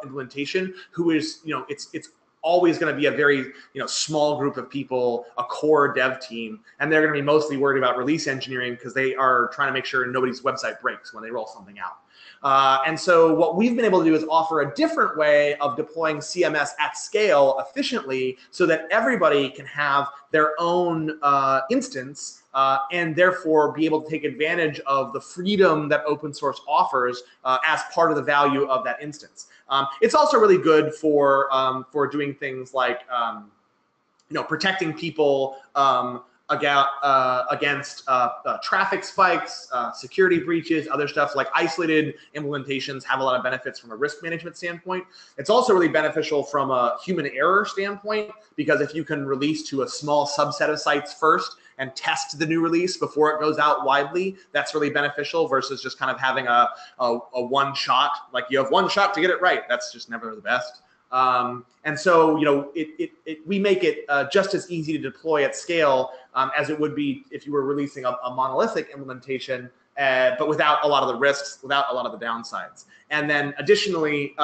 implementation, who is, it's always going to be a very small group of people, a core dev team, and they're going to be mostly worried about release engineering because they are trying to make sure nobody's website breaks when they roll something out. And so what we've been able to do is offer a different way of deploying CMS at scale efficiently, so that everybody can have their own instance and therefore be able to take advantage of the freedom that open source offers as part of the value of that instance. It's also really good for doing things like protecting people against traffic spikes, security breaches, other stuff. Like isolated implementations have a lot of benefits from a risk management standpoint. It's also really beneficial from a human error standpoint, because if you can release to a small subset of sites first and test the new release before it goes out widely, that's really beneficial, versus just kind of having a one shot. Like, you have one shot to get it right. That's just never the best. And so, we make it just as easy to deploy at scale as it would be if you were releasing a monolithic implementation, but without a lot of the risks, without a lot of the downsides. And then additionally,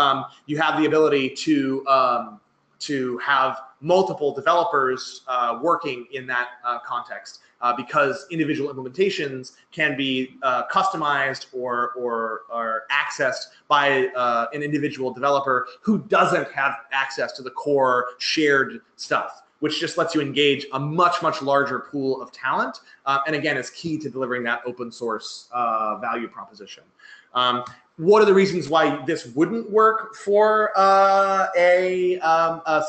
you have the ability to have multiple developers working in that context, because individual implementations can be customized or accessed by an individual developer who doesn't have access to the core shared stuff, which just lets you engage a much, much larger pool of talent. And again, is key to delivering that open source value proposition. What are the reasons why this wouldn't work for a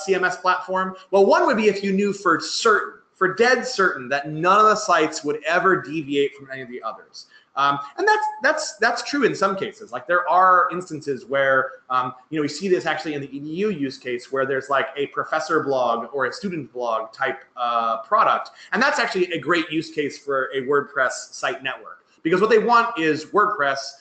CMS platform? Well, one would be if you knew for certain, for dead certain, that none of the sites would ever deviate from any of the others. And that's true in some cases. Like, there are instances where we see this actually in the EDU use case, where there's like a professor blog or a student blog type product, and that's actually a great use case for a WordPress site network, because what they want is WordPress,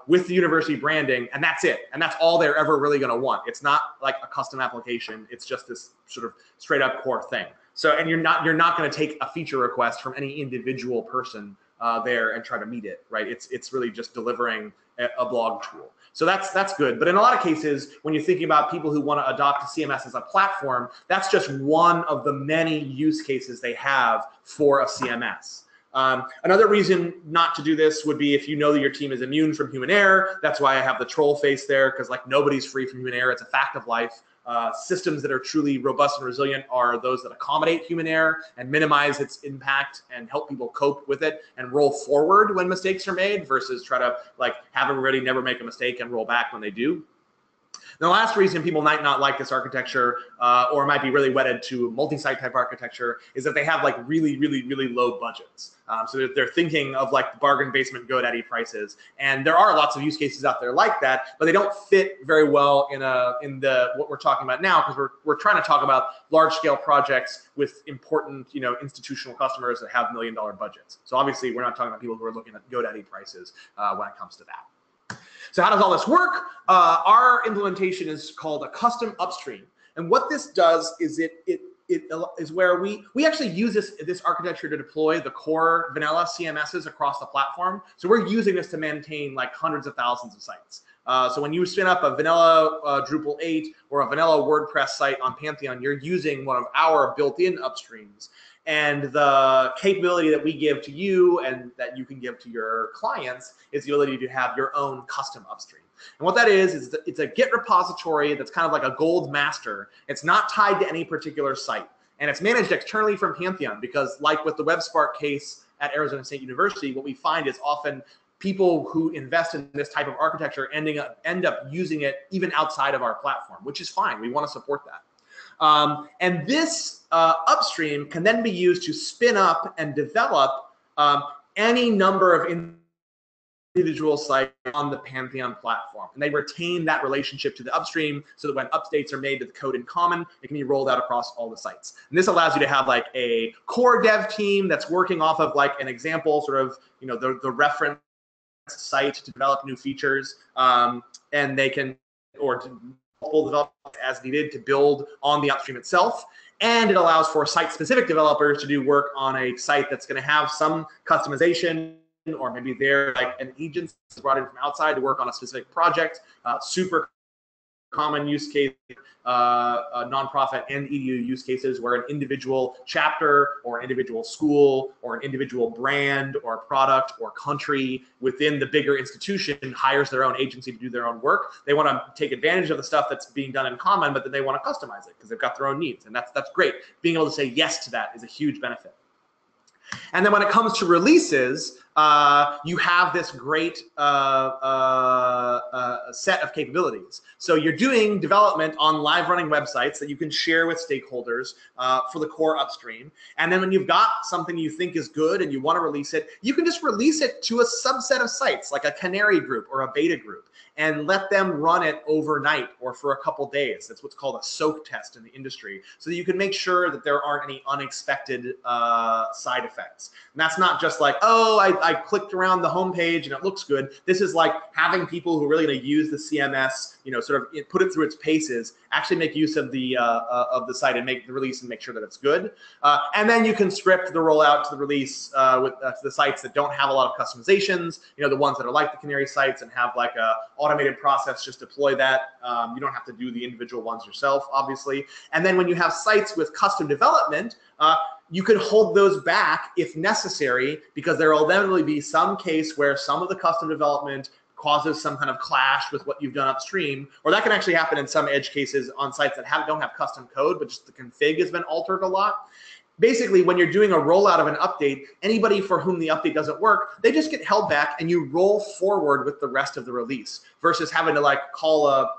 with the university branding, and that's it. And that's all they're ever really going to want. It's not like a custom application. It's just this sort of straight up core thing. So, and you're not going to take a feature request from any individual person there and try to meet it, right? It's really just delivering a blog tool. So that's good. But in a lot of cases, when you're thinking about people who want to adopt CMS as a platform, that's just one of the many use cases they have for a CMS. Another reason not to do this would be if you know that your team is immune from human error. That's why I have the troll face there, because like nobody's free from human error. It's a fact of life. Systems that are truly robust and resilient are those that accommodate human error and minimize its impact and help people cope with it and roll forward when mistakes are made, versus try to like have everybody never make a mistake and roll back when they do. The last reason people might not like this architecture or might be really wedded to multi-site type architecture is that they have like really, really, really low budgets. So they're thinking of like bargain basement GoDaddy prices. And there are lots of use cases out there like that, but they don't fit very well in what we're talking about now, because we're trying to talk about large scale projects with important institutional customers that have $1 million budgets. So obviously we're not talking about people who are looking at GoDaddy prices when it comes to that. So how does all this work? Our implementation is called a custom upstream. And what this does is it is where we actually use this architecture to deploy the core vanilla CMSs across the platform. So we're using this to maintain like hundreds of thousands of sites. So when you spin up a vanilla Drupal 8 or a vanilla WordPress site on Pantheon, you're using one of our built-in upstreams. And the capability that we give to you and that you can give to your clients is the ability to have your own custom upstream. And what that is it's a Git repository that's kind of like a gold master. It's not tied to any particular site. And it's managed externally from Pantheon, because like with the WebSpark case at Arizona State University, what we find is often people who invest in this type of architecture end up using it even outside of our platform, which is fine. We want to support that. And this upstream can then be used to spin up and develop any number of individual site on the Pantheon platform. And they retain that relationship to the upstream so that when updates are made to the code in common, it can be rolled out across all the sites. And this allows you to have like a core dev team that's working off of like an example, sort of, the reference site to develop new features. And they can, or to multiple developers as needed to build on the upstream itself. And it allows for site-specific developers to do work on a site that's going to have some customization, or maybe they're like an agency brought in from outside to work on a specific project. Super common use case, nonprofit and EDU use cases where an individual chapter or an individual school or an individual brand or product or country within the bigger institution hires their own agency to do their own work. They want to take advantage of the stuff that's being done in common, but then they want to customize it because they've got their own needs. And that's great. Being able to say yes to that is a huge benefit. And then when it comes to releases, you have this great set of capabilities. So you're doing development on live running websites that you can share with stakeholders for the core upstream. And then when you've got something you think is good and you want to release it, you can just release it to a subset of sites, like a canary group or a beta group, and let them run it overnight or for a couple days. That's what's called a soak test in the industry, so that you can make sure that there aren't any unexpected side effects. And that's not just like, oh, I clicked around the homepage and it looks good. This is like having people who are really going to use the CMS, sort of put it through its paces, actually make use of the site and make the release and make sure that it's good. And then you can script the rollout to the release to the sites that don't have a lot of customizations, the ones that are like the canary sites and have like a automated process, just deploy that. You don't have to do the individual ones yourself, obviously. And then when you have sites with custom development, you can hold those back if necessary, because there will inevitably be some case where some of the custom development causes some kind of clash with what you've done upstream, or that can actually happen in some edge cases on sites that don't have custom code, but just the config has been altered a lot. Basically, when you're doing a rollout of an update, anybody for whom the update doesn't work, they just get held back and you roll forward with the rest of the release, versus having to like call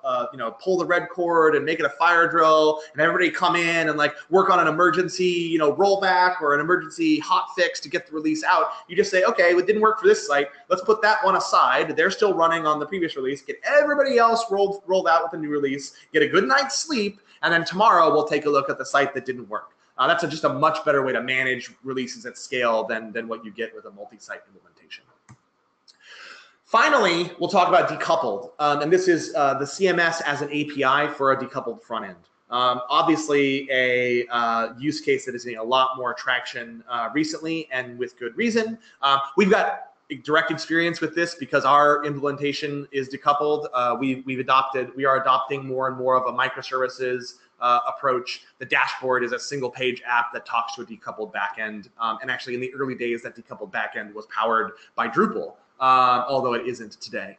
pull the red cord and make it a fire drill and everybody come in and like work on an emergency, rollback or an emergency hot fix to get the release out. You just say, okay, it didn't work for this site. Let's put that one aside. They're still running on the previous release. Get everybody else rolled out with the new release, get a good night's sleep, and then tomorrow we'll take a look at the site that didn't work. That's just a much better way to manage releases at scale than what you get with a multi-site implementation. Finally, we'll talk about decoupled. And this is the CMS as an API for a decoupled front end. Obviously, a use case that is getting a lot more traction recently, and with good reason. We've got direct experience with this because our implementation is decoupled. We are adopting more and more of a microservices approach. The dashboard is a single page app that talks to a decoupled backend. And actually in the early days, that decoupled backend was powered by Drupal, although it isn't today.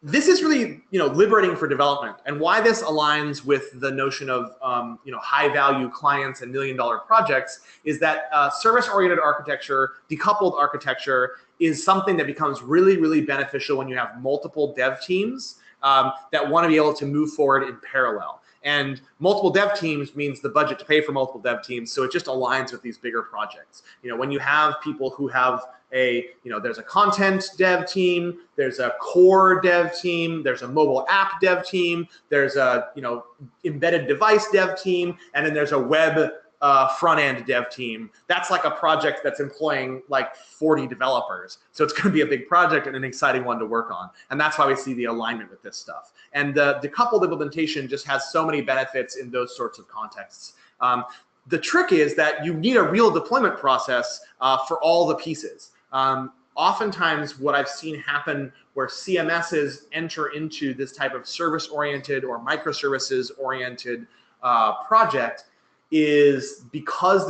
This is really, liberating for development, and why this aligns with the notion of, high value clients and $1 million projects is that service-oriented architecture, decoupled architecture is something that becomes really, really beneficial when you have multiple dev teams that want to be able to move forward in parallel. And multiple dev teams means the budget to pay for multiple dev teams, so it just aligns with these bigger projects. When you have people who have there's a content dev team, there's a core dev team, there's a mobile app dev team, there's a embedded device dev team, and then there's a web front-end dev team. That's like a project that's employing like 40 developers. So it's going to be a big project and an exciting one to work on. And that's why we see the alignment with this stuff. And the decoupled implementation just has so many benefits in those sorts of contexts. The trick is that you need a real deployment process for all the pieces. Oftentimes what I've seen happen where CMSs enter into this type of service-oriented or microservices-oriented project is because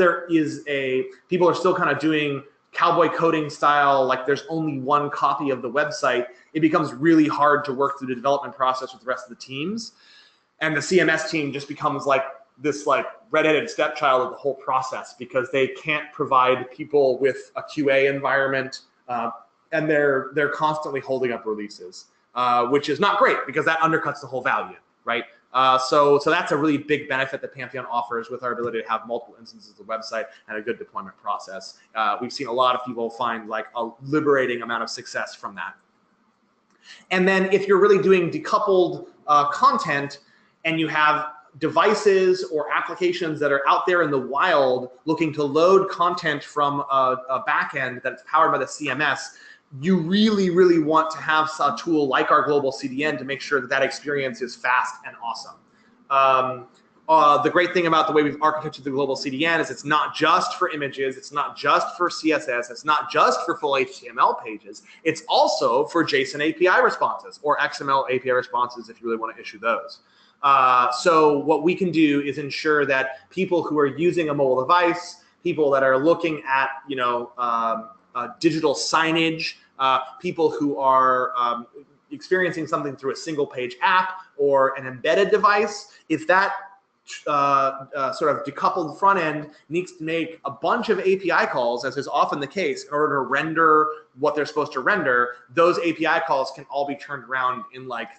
people are still kind of doing cowboy coding style, like there's only one copy of the website, it becomes really hard to work through the development process with the rest of the teams. And the CMS team just becomes like this like redheaded stepchild of the whole process, because they can't provide people with a QA environment, and they're constantly holding up releases, which is not great because that undercuts the whole value, right? So that's a really big benefit that Pantheon offers with our ability to have multiple instances of the website and a good deployment process. We've seen a lot of people find like a liberating amount of success from that. And then if you're really doing decoupled content and you have devices or applications that are out there in the wild looking to load content from a backend that's powered by the CMS, you really, really want to have a tool like our global CDN to make sure that that experience is fast and awesome. The great thing about the way we've architected the global CDN is it's not just for images, it's not just for CSS, it's not just for full HTML pages, it's also for JSON API responses or XML API responses if you really want to issue those. So what we can do is ensure that people who are using a mobile device, people that are looking at, digital signage, people who are experiencing something through a single page app or an embedded device, if that sort of decoupled front end needs to make a bunch of API calls, as is often the case, in order to render what they're supposed to render, those API calls can all be turned around in like,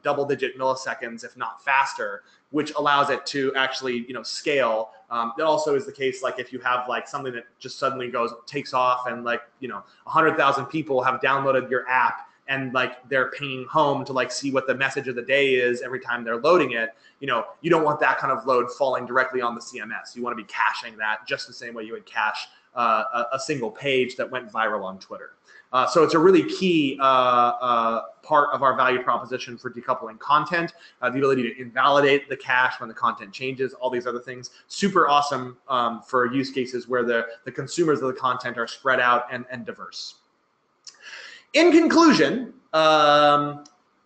double-digit milliseconds, if not faster, which allows it to actually, scale. That also is the case, like if you have like something that just suddenly takes off and like, 100,000 people have downloaded your app and like they're pinging home to like see what the message of the day is every time they're loading it, you don't want that kind of load falling directly on the CMS. You want to be caching that just the same way you would cache a single page that went viral on Twitter. So it's a really key part of our value proposition for decoupling content, the ability to invalidate the cache when the content changes, all these other things. Super awesome for use cases where the consumers of the content are spread out and diverse. In conclusion, I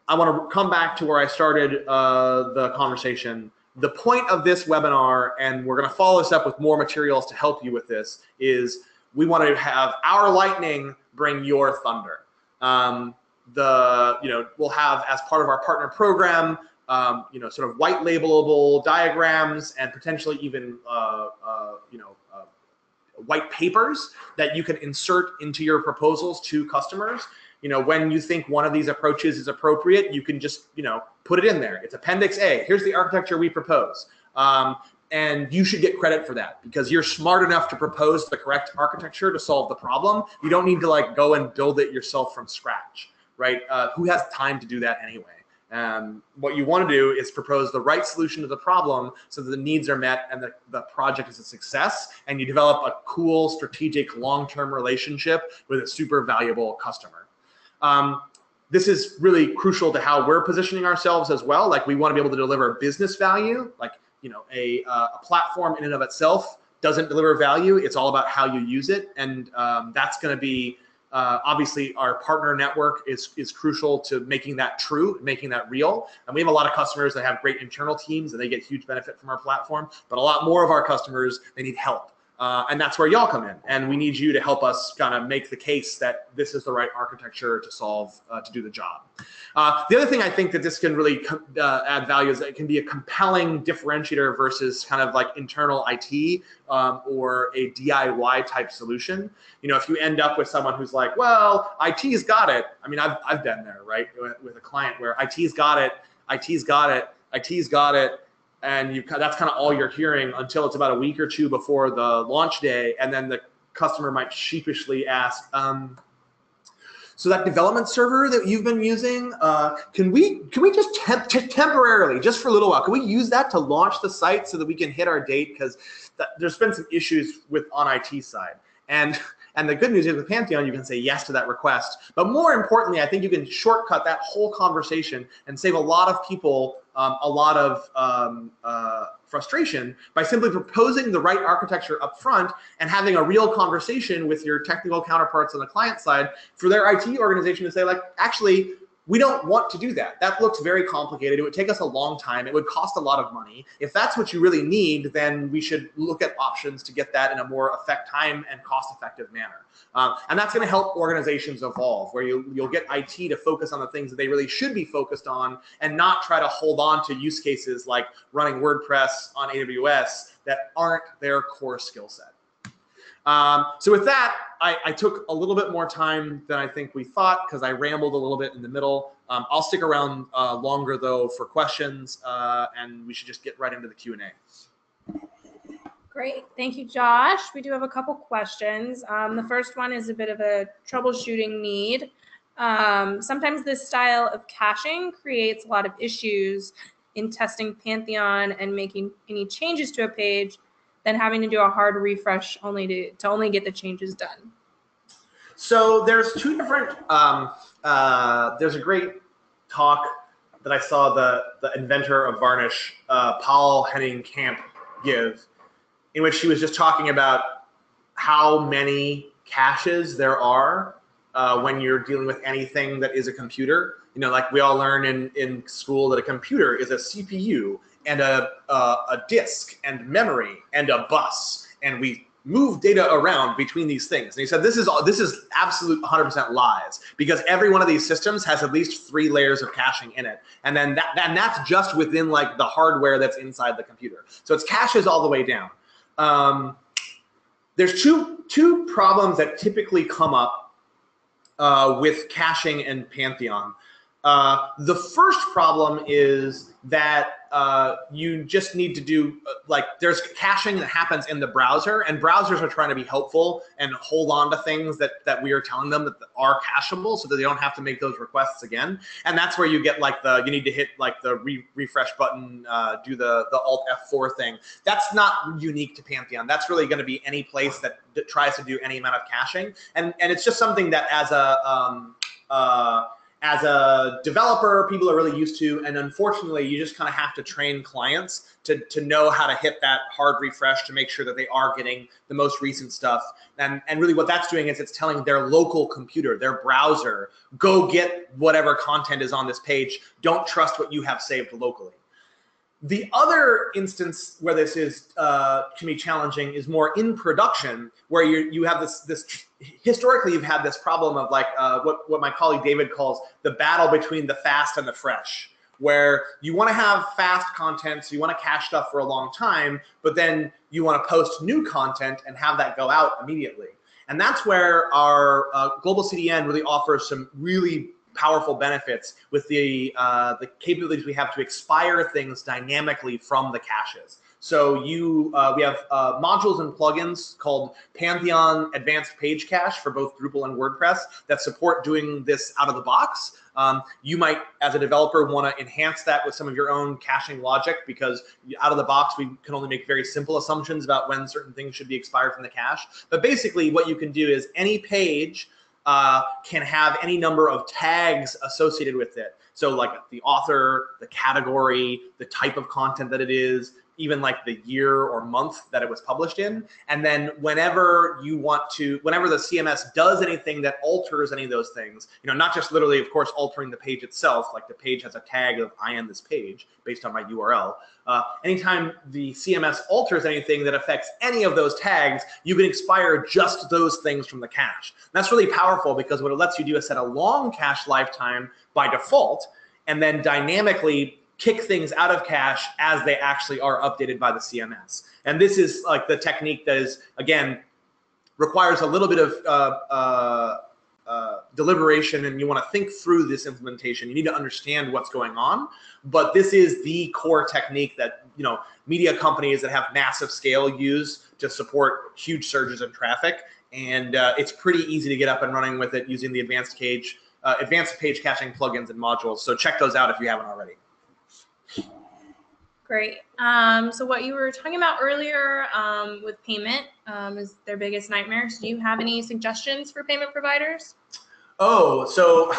want to come back to where I started the conversation. The point of this webinar, and we're going to follow this up with more materials to help you with this, is we want to have our lightning bring your thunder. We'll have, as part of our partner program, sort of white labelable diagrams and potentially even white papers that you can insert into your proposals to customers. When you think one of these approaches is appropriate, you can just, put it in there. It's Appendix A. Here's the architecture we propose. And you should get credit for that because you're smart enough to propose the correct architecture to solve the problem. You don't need to like go and build it yourself from scratch, right? Who has time to do that anyway? What you want to do is propose the right solution to the problem so that the needs are met and the project is a success, and you develop a cool, strategic, long-term relationship with a super valuable customer. This is really crucial to how we're positioning ourselves as well. Like we want to be able to deliver business value. Like, a platform in and of itself doesn't deliver value. It's all about how you use it. And that's going to be, obviously, our partner network is crucial to making that true, making that real. And we have a lot of customers that have great internal teams and they get huge benefit from our platform. But a lot more of our customers, they need help. And that's where y'all come in. And we need you to help us kind of make the case that this is the right architecture to solve, to do the job. The other thing I think that this can really add value is that it can be a compelling differentiator versus kind of like internal IT or a DIY type solution. If you end up with someone who's like, well, IT's got it. I mean, I've been there, right? With a client where IT's got it, IT's got it, IT's got it. And that's kind of all you're hearing until it's about a week or two before the launch day. And then the customer might sheepishly ask, so that development server that you've been using, can we just temporarily, just for a little while, can we use that to launch the site so that we can hit our date? Because there's been some issues on IT side. And the good news is with Pantheon, you can say yes to that request. But more importantly, I think you can shortcut that whole conversation and save a lot of people a lot of frustration by simply proposing the right architecture up front and having a real conversation with your technical counterparts on the client side for their IT organization to say, like, actually, we don't want to do that. That looks very complicated. It would take us a long time. It would cost a lot of money. If that's what you really need, then we should look at options to get that in a more time and cost-effective manner. And that's going to help organizations evolve, where you'll get IT to focus on the things that they really should be focused on and not try to hold on to use cases like running WordPress on AWS that aren't their core skill set. So with that, I took a little bit more time than I think we thought because I rambled a little bit in the middle. I'll stick around longer though for questions, and we should just get right into the Q&A. Great, thank you, Josh. We do have a couple questions. The first one is a bit of a troubleshooting need. Sometimes this style of caching creates a lot of issues in testing Pantheon and making any changes to a page, then having to do a hard refresh only to only get the changes done. So there's two different, there's a great talk that I saw the inventor of Varnish, Paul Henning Camp, give, in which he was just talking about how many caches there are when you're dealing with anything that is a computer. You know, like we all learn in school that a computer is a CPU and a disk and memory and a bus, and we move data around between these things. And he said this is absolute 100% lies, because every one of these systems has at least 3 layers of caching in it, and then that's just within like the hardware that's inside the computer. So it's caches all the way down. There's two problems that typically come up with caching and Pantheon. The first problem is that you just need to do, like, there's caching that happens in the browser, and browsers are trying to be helpful and hold on to things that we are telling them that are cacheable so that they don't have to make those requests again. And that's where you get like you need to hit like the refresh button, do the Alt F4 thing. That's not unique to Pantheon. That's really going to be any place that tries to do any amount of caching. And it's just something that as a developer, people are really used to, and unfortunately, you just kind of have to train clients to know how to hit that hard refresh to make sure that they are getting the most recent stuff. And really what that's doing is it's telling their local computer, their browser, go get whatever content is on this page. Don't trust what you have saved locally. The other instance where this is can be challenging is more in production, where you have this historically you've had this problem of like what my colleague David calls the battle between the fast and the fresh, where you want to have fast content, so you want to cache stuff for a long time, but then you want to post new content and have that go out immediately. And that's where our global CDN really offers some really powerful benefits with the capabilities we have to expire things dynamically from the caches. So we have modules and plugins called Pantheon Advanced Page Cache for both Drupal and WordPress that support doing this out of the box. You might, as a developer, want to enhance that with some of your own caching logic, because out of the box, we can only make very simple assumptions about when certain things should be expired from the cache. But basically, what you can do is any page can have any number of tags associated with it. So like the author, the category, the type of content that it is, even like the year or month that it was published in. And then whenever the CMS does anything that alters any of those things, you know, not just literally, of course, altering the page itself, like the page has a tag of I am this page based on my URL. Anytime the CMS alters anything that affects any of those tags, you can expire just those things from the cache. And that's really powerful, because what it lets you do is set a long cache lifetime by default, and then dynamically kick things out of cache as they actually are updated by the CMS. And this is like the technique that is, again, requires a little bit of deliberation, and you want to think through this implementation. You need to understand what's going on, but this is the core technique that, you know, media companies that have massive scale use to support huge surges in traffic. And it's pretty easy to get up and running with it using the advanced page caching plugins and modules. So check those out if you haven't already. Great. So what you were talking about earlier with payment is their biggest nightmare. So do you have any suggestions for payment providers? Oh, so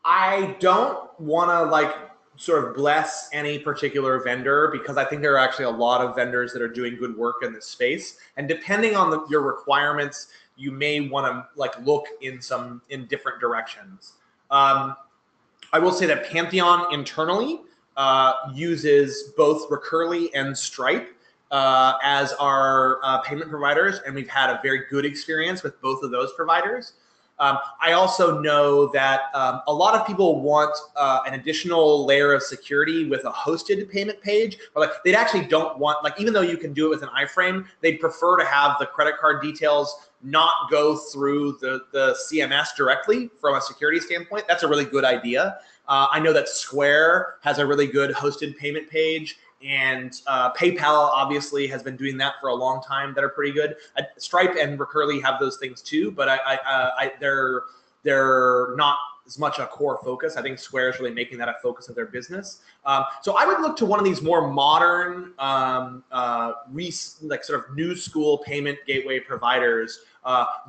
I don't want to like sort of bless any particular vendor, because I think there are actually a lot of vendors that are doing good work in this space. And depending on your requirements, you may want to like look in different directions. I will say that Pantheon internally uses both Recurly and Stripe as our payment providers, and we've had a very good experience with both of those providers. I also know that a lot of people want an additional layer of security with a hosted payment page, but like they actually don't want, like, even though you can do it with an iframe, they'd prefer to have the credit card details not go through the CMS directly from a security standpoint. That's a really good idea. I know that Square has a really good hosted payment page, and PayPal obviously has been doing that for a long time that are pretty good. Stripe and Recurly have those things too, but they're not as much a core focus. I think Square is really making that a focus of their business. So I would look to one of these more modern, like sort of new school payment gateway providers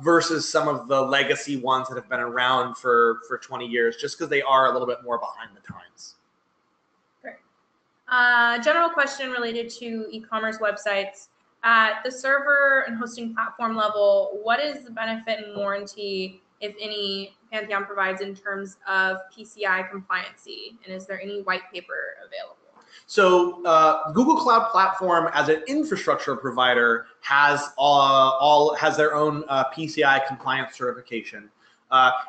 versus some of the legacy ones that have been around for 20 years, just because they are a little bit more behind the times. General question related to e-commerce websites. At the server and hosting platform level, what is the benefit and warranty, if any, Pantheon provides in terms of PCI compliancy? And is there any white paper available? So Google Cloud Platform as an infrastructure provider has their own PCI compliance certification.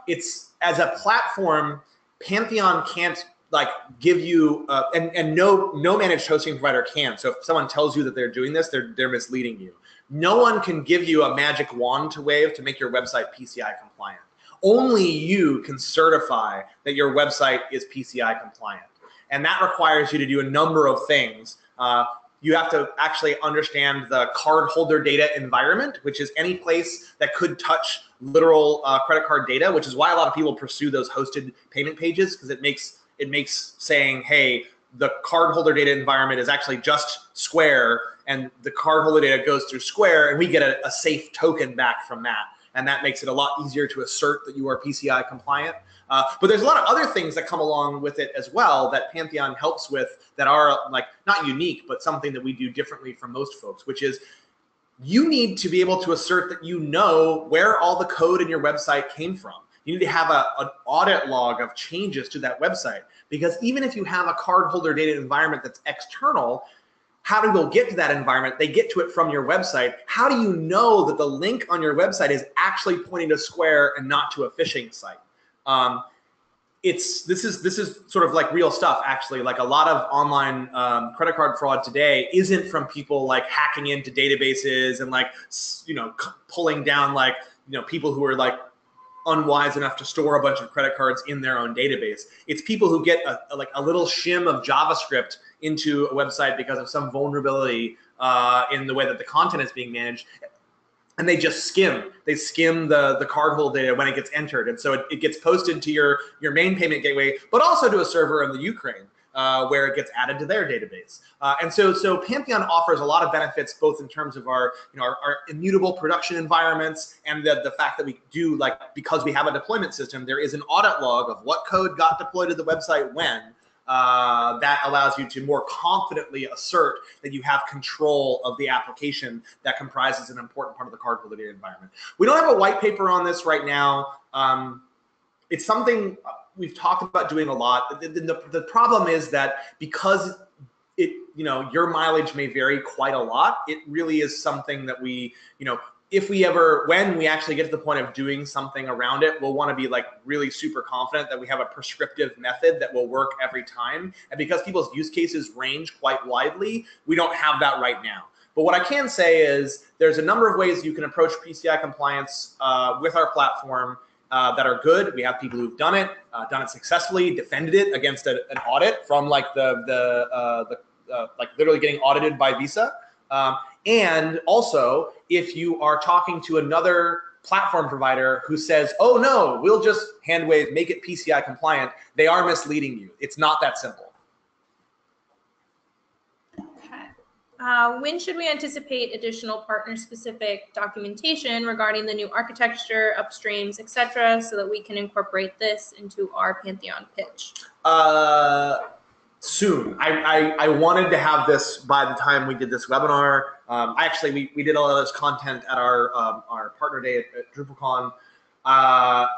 It's as a platform, Pantheon can't like give you and no managed hosting provider can. So if someone tells you that they're doing this, they're misleading you. No one can give you a magic wand to wave to make your website PCI compliant. Only you can certify that your website is PCI compliant. And that requires you to do a number of things. You have to actually understand the cardholder data environment, which is any place that could touch literal credit card data, which is why a lot of people pursue those hosted payment pages, because it makes saying, hey, the cardholder data environment is actually just Square, and the cardholder data goes through Square, and we get a safe token back from that. And that makes it a lot easier to assert that you are PCI compliant. But there's a lot of other things that come along with it as well that Pantheon helps with that are like not unique, but something that we do differently from most folks, which is you need to be able to assert that you know where all the code in your website came from. You need to have an audit log of changes to that website, because even if you have a cardholder data environment that's external, how do people get to that environment? They get to it from your website. How do you know that the link on your website is actually pointing to Square and not to a phishing site? This is sort of like real stuff, actually. Like a lot of online credit card fraud today isn't from people like hacking into databases and like, pulling down like, people who are like unwise enough to store a bunch of credit cards in their own database. It's people who get a little shim of JavaScript into a website because of some vulnerability in the way that the content is being managed, and they just skim. They skim the cardholder data when it gets entered, and so it gets posted to your main payment gateway, but also to a server in the Ukraine where it gets added to their database. And so Pantheon offers a lot of benefits, both in terms of our immutable production environments and the fact that we do, like, because we have a deployment system, there is an audit log of what code got deployed to the website when. That allows you to more confidently assert that you have control of the application that comprises an important part of the cardholder data environment. We don't have a white paper on this right now. It's something we've talked about doing a lot. The problem is that because your mileage may vary quite a lot, it really is something that we, when we actually get to the point of doing something around it, we'll want to be like really super confident that we have a prescriptive method that will work every time. And because people's use cases range quite widely, we don't have that right now. But what I can say is there's a number of ways you can approach PCI compliance with our platform that are good. We have people who've done it successfully, defended it against an audit from like like literally getting audited by Visa. And also, if you are talking to another platform provider who says, oh no, we'll just hand wave, make it PCI compliant, they are misleading you. It's not that simple. Okay. When should we anticipate additional partner-specific documentation regarding the new architecture, upstreams, etc., so that we can incorporate this into our Pantheon pitch? Soon. I wanted to have this by the time we did this webinar. We did a lot of this content at our partner day at DrupalCon.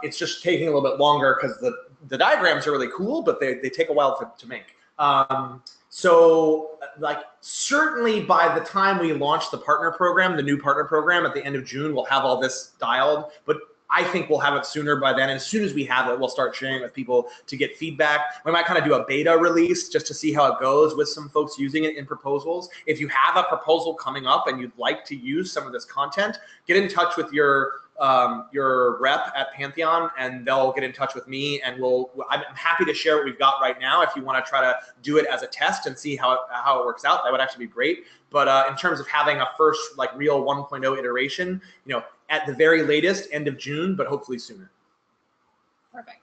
It's just taking a little bit longer because the diagrams are really cool, but they take a while to make. So like certainly by the time we launch the partner program, the new partner program at the end of June, we'll have all this dialed. But I think we'll have it sooner by then. And as soon as we have it, we'll start sharing it with people to get feedback. We might kind of do a beta release just to see how it goes with some folks using it in proposals. If you have a proposal coming up and you'd like to use some of this content, get in touch with your rep at Pantheon, and they'll get in touch with me, and I'm happy to share what we've got right now. If you want to try to do it as a test and see how it works out, that would actually be great. But in terms of having a first like real 1.0 iteration, at the very latest, end of June, but hopefully sooner. Perfect.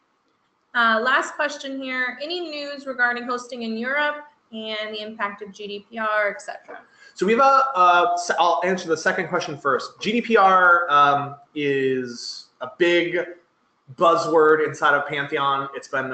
Last question here. Any news regarding hosting in Europe and the impact of GDPR, etc.? So we have I'll answer the second question first. GDPR is a big buzzword inside of Pantheon. It's been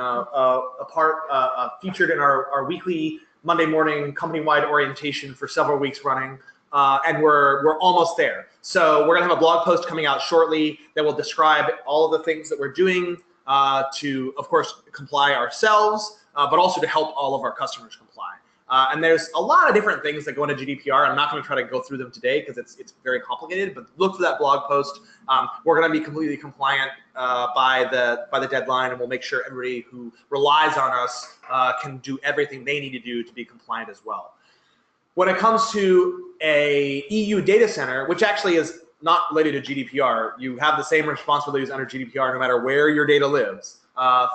featured in our weekly Monday morning company-wide orientation for several weeks running. And we're almost there. So we're gonna have a blog post coming out shortly that will describe all of the things that we're doing to, of course, comply ourselves, but also to help all of our customers comply. And there's a lot of different things that go into GDPR. I'm not going to try to go through them today because it's very complicated, but look for that blog post. We're going to be completely compliant by the deadline, and we'll make sure everybody who relies on us can do everything they need to do to be compliant as well. When it comes to a EU data center, which actually is not related to GDPR, you have the same responsibilities under GDPR no matter where your data lives.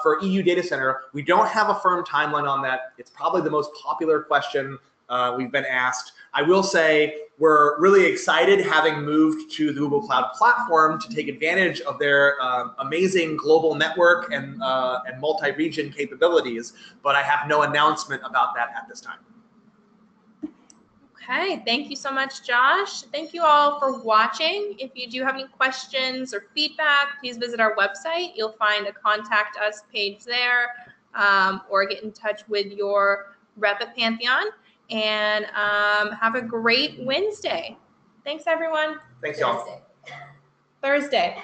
For EU data center, we don't have a firm timeline on that. It's probably the most popular question we've been asked. I will say we're really excited, having moved to the Google Cloud Platform, to take advantage of their amazing global network and multi-region capabilities, but I have no announcement about that at this time. Okay, thank you so much, Josh. Thank you all for watching. If you do have any questions or feedback, please visit our website. You'll find a contact us page there, or get in touch with your rep at Pantheon. And have a great Wednesday. Thanks, everyone. Thanks, y'all. Thursday.